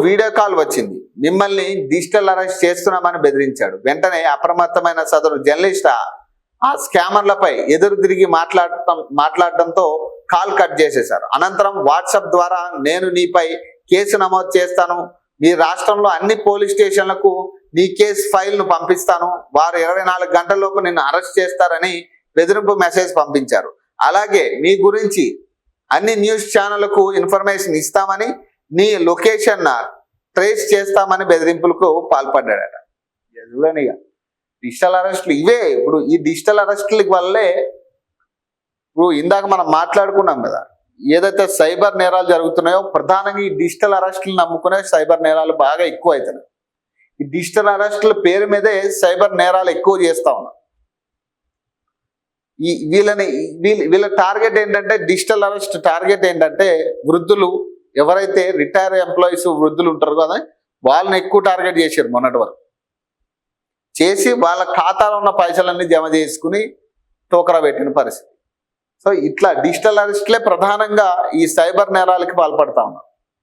వీడియో కాల్ వచ్చింది. మిమ్మల్ని డిజిటల్ అరెస్ట్ చేస్తున్నామని బెదిరించాడు. వెంటనే అప్రమత్తమైన సదరు జర్నలిస్ట్ ఆ స్కామర్లపై ఎదురు తిరిగి మాట్లాడటంతో కాల్ కట్ చేసేశారు. అనంతరం వాట్సాప్ ద్వారా నేను నీపై కేసు నమోదు చేస్తాను, మీ రాష్ట్రంలో అన్ని పోలీస్ స్టేషన్లకు నీ కేసు ఫైల్ను పంపిస్తాను, వారు 24 గంటలలోపు నిన్ను అరెస్ట్ చేస్తారని బెదిరింపు మెసేజ్ పంపించారు. అలాగే మీ గురించి అన్ని న్యూస్ ఛానళ్లకు ఇన్ఫర్మేషన్ ఇస్తామని, నీ లొకేషన్ ట్రేస్ చేస్తామని బెదిరింపులకు పాల్పడ్డాడట. చూడండి, డిజిటల్ అరెస్టులు ఇవే. ఇప్పుడు ఈ డిజిటల్ అరెస్టుల వల్లే ఇప్పుడు ఇందాక మనం మాట్లాడుకున్నాం కదా, ఏదైతే సైబర్ నేరాలు జరుగుతున్నాయో ప్రధానంగా ఈ డిజిటల్ అరెస్టులు నమ్ముకునే సైబర్ నేరాలు బాగా ఎక్కువ అవుతున్నాయి. ఈ డిజిటల్ అరెస్టుల పేరు మీదే సైబర్ నేరాలు ఎక్కువ చేస్తా ఉన్నారు. వీళ్ళ టార్గెట్ ఏంటంటే, డిజిటల్ అరెస్ట్ టార్గెట్ ఏంటంటే వృద్ధులు, ఎవరైతే రిటైర్ ఎంప్లాయీస్ వృద్ధులు ఉంటారు కదా వాళ్ళని ఎక్కువ టార్గెట్ చేశారు. మొన్నటి వరకు చేసి వాళ్ళ ఖాతాలో ఉన్న పైసలన్నీ జమ చేసుకుని టోకరా పెట్టిన పరిస్థితి. సో ఇట్లా డిజిటల్ అరెస్ట్లే ప్రధానంగా ఈ సైబర్ నేరాలకి పాల్పడతా ఉన్నారు.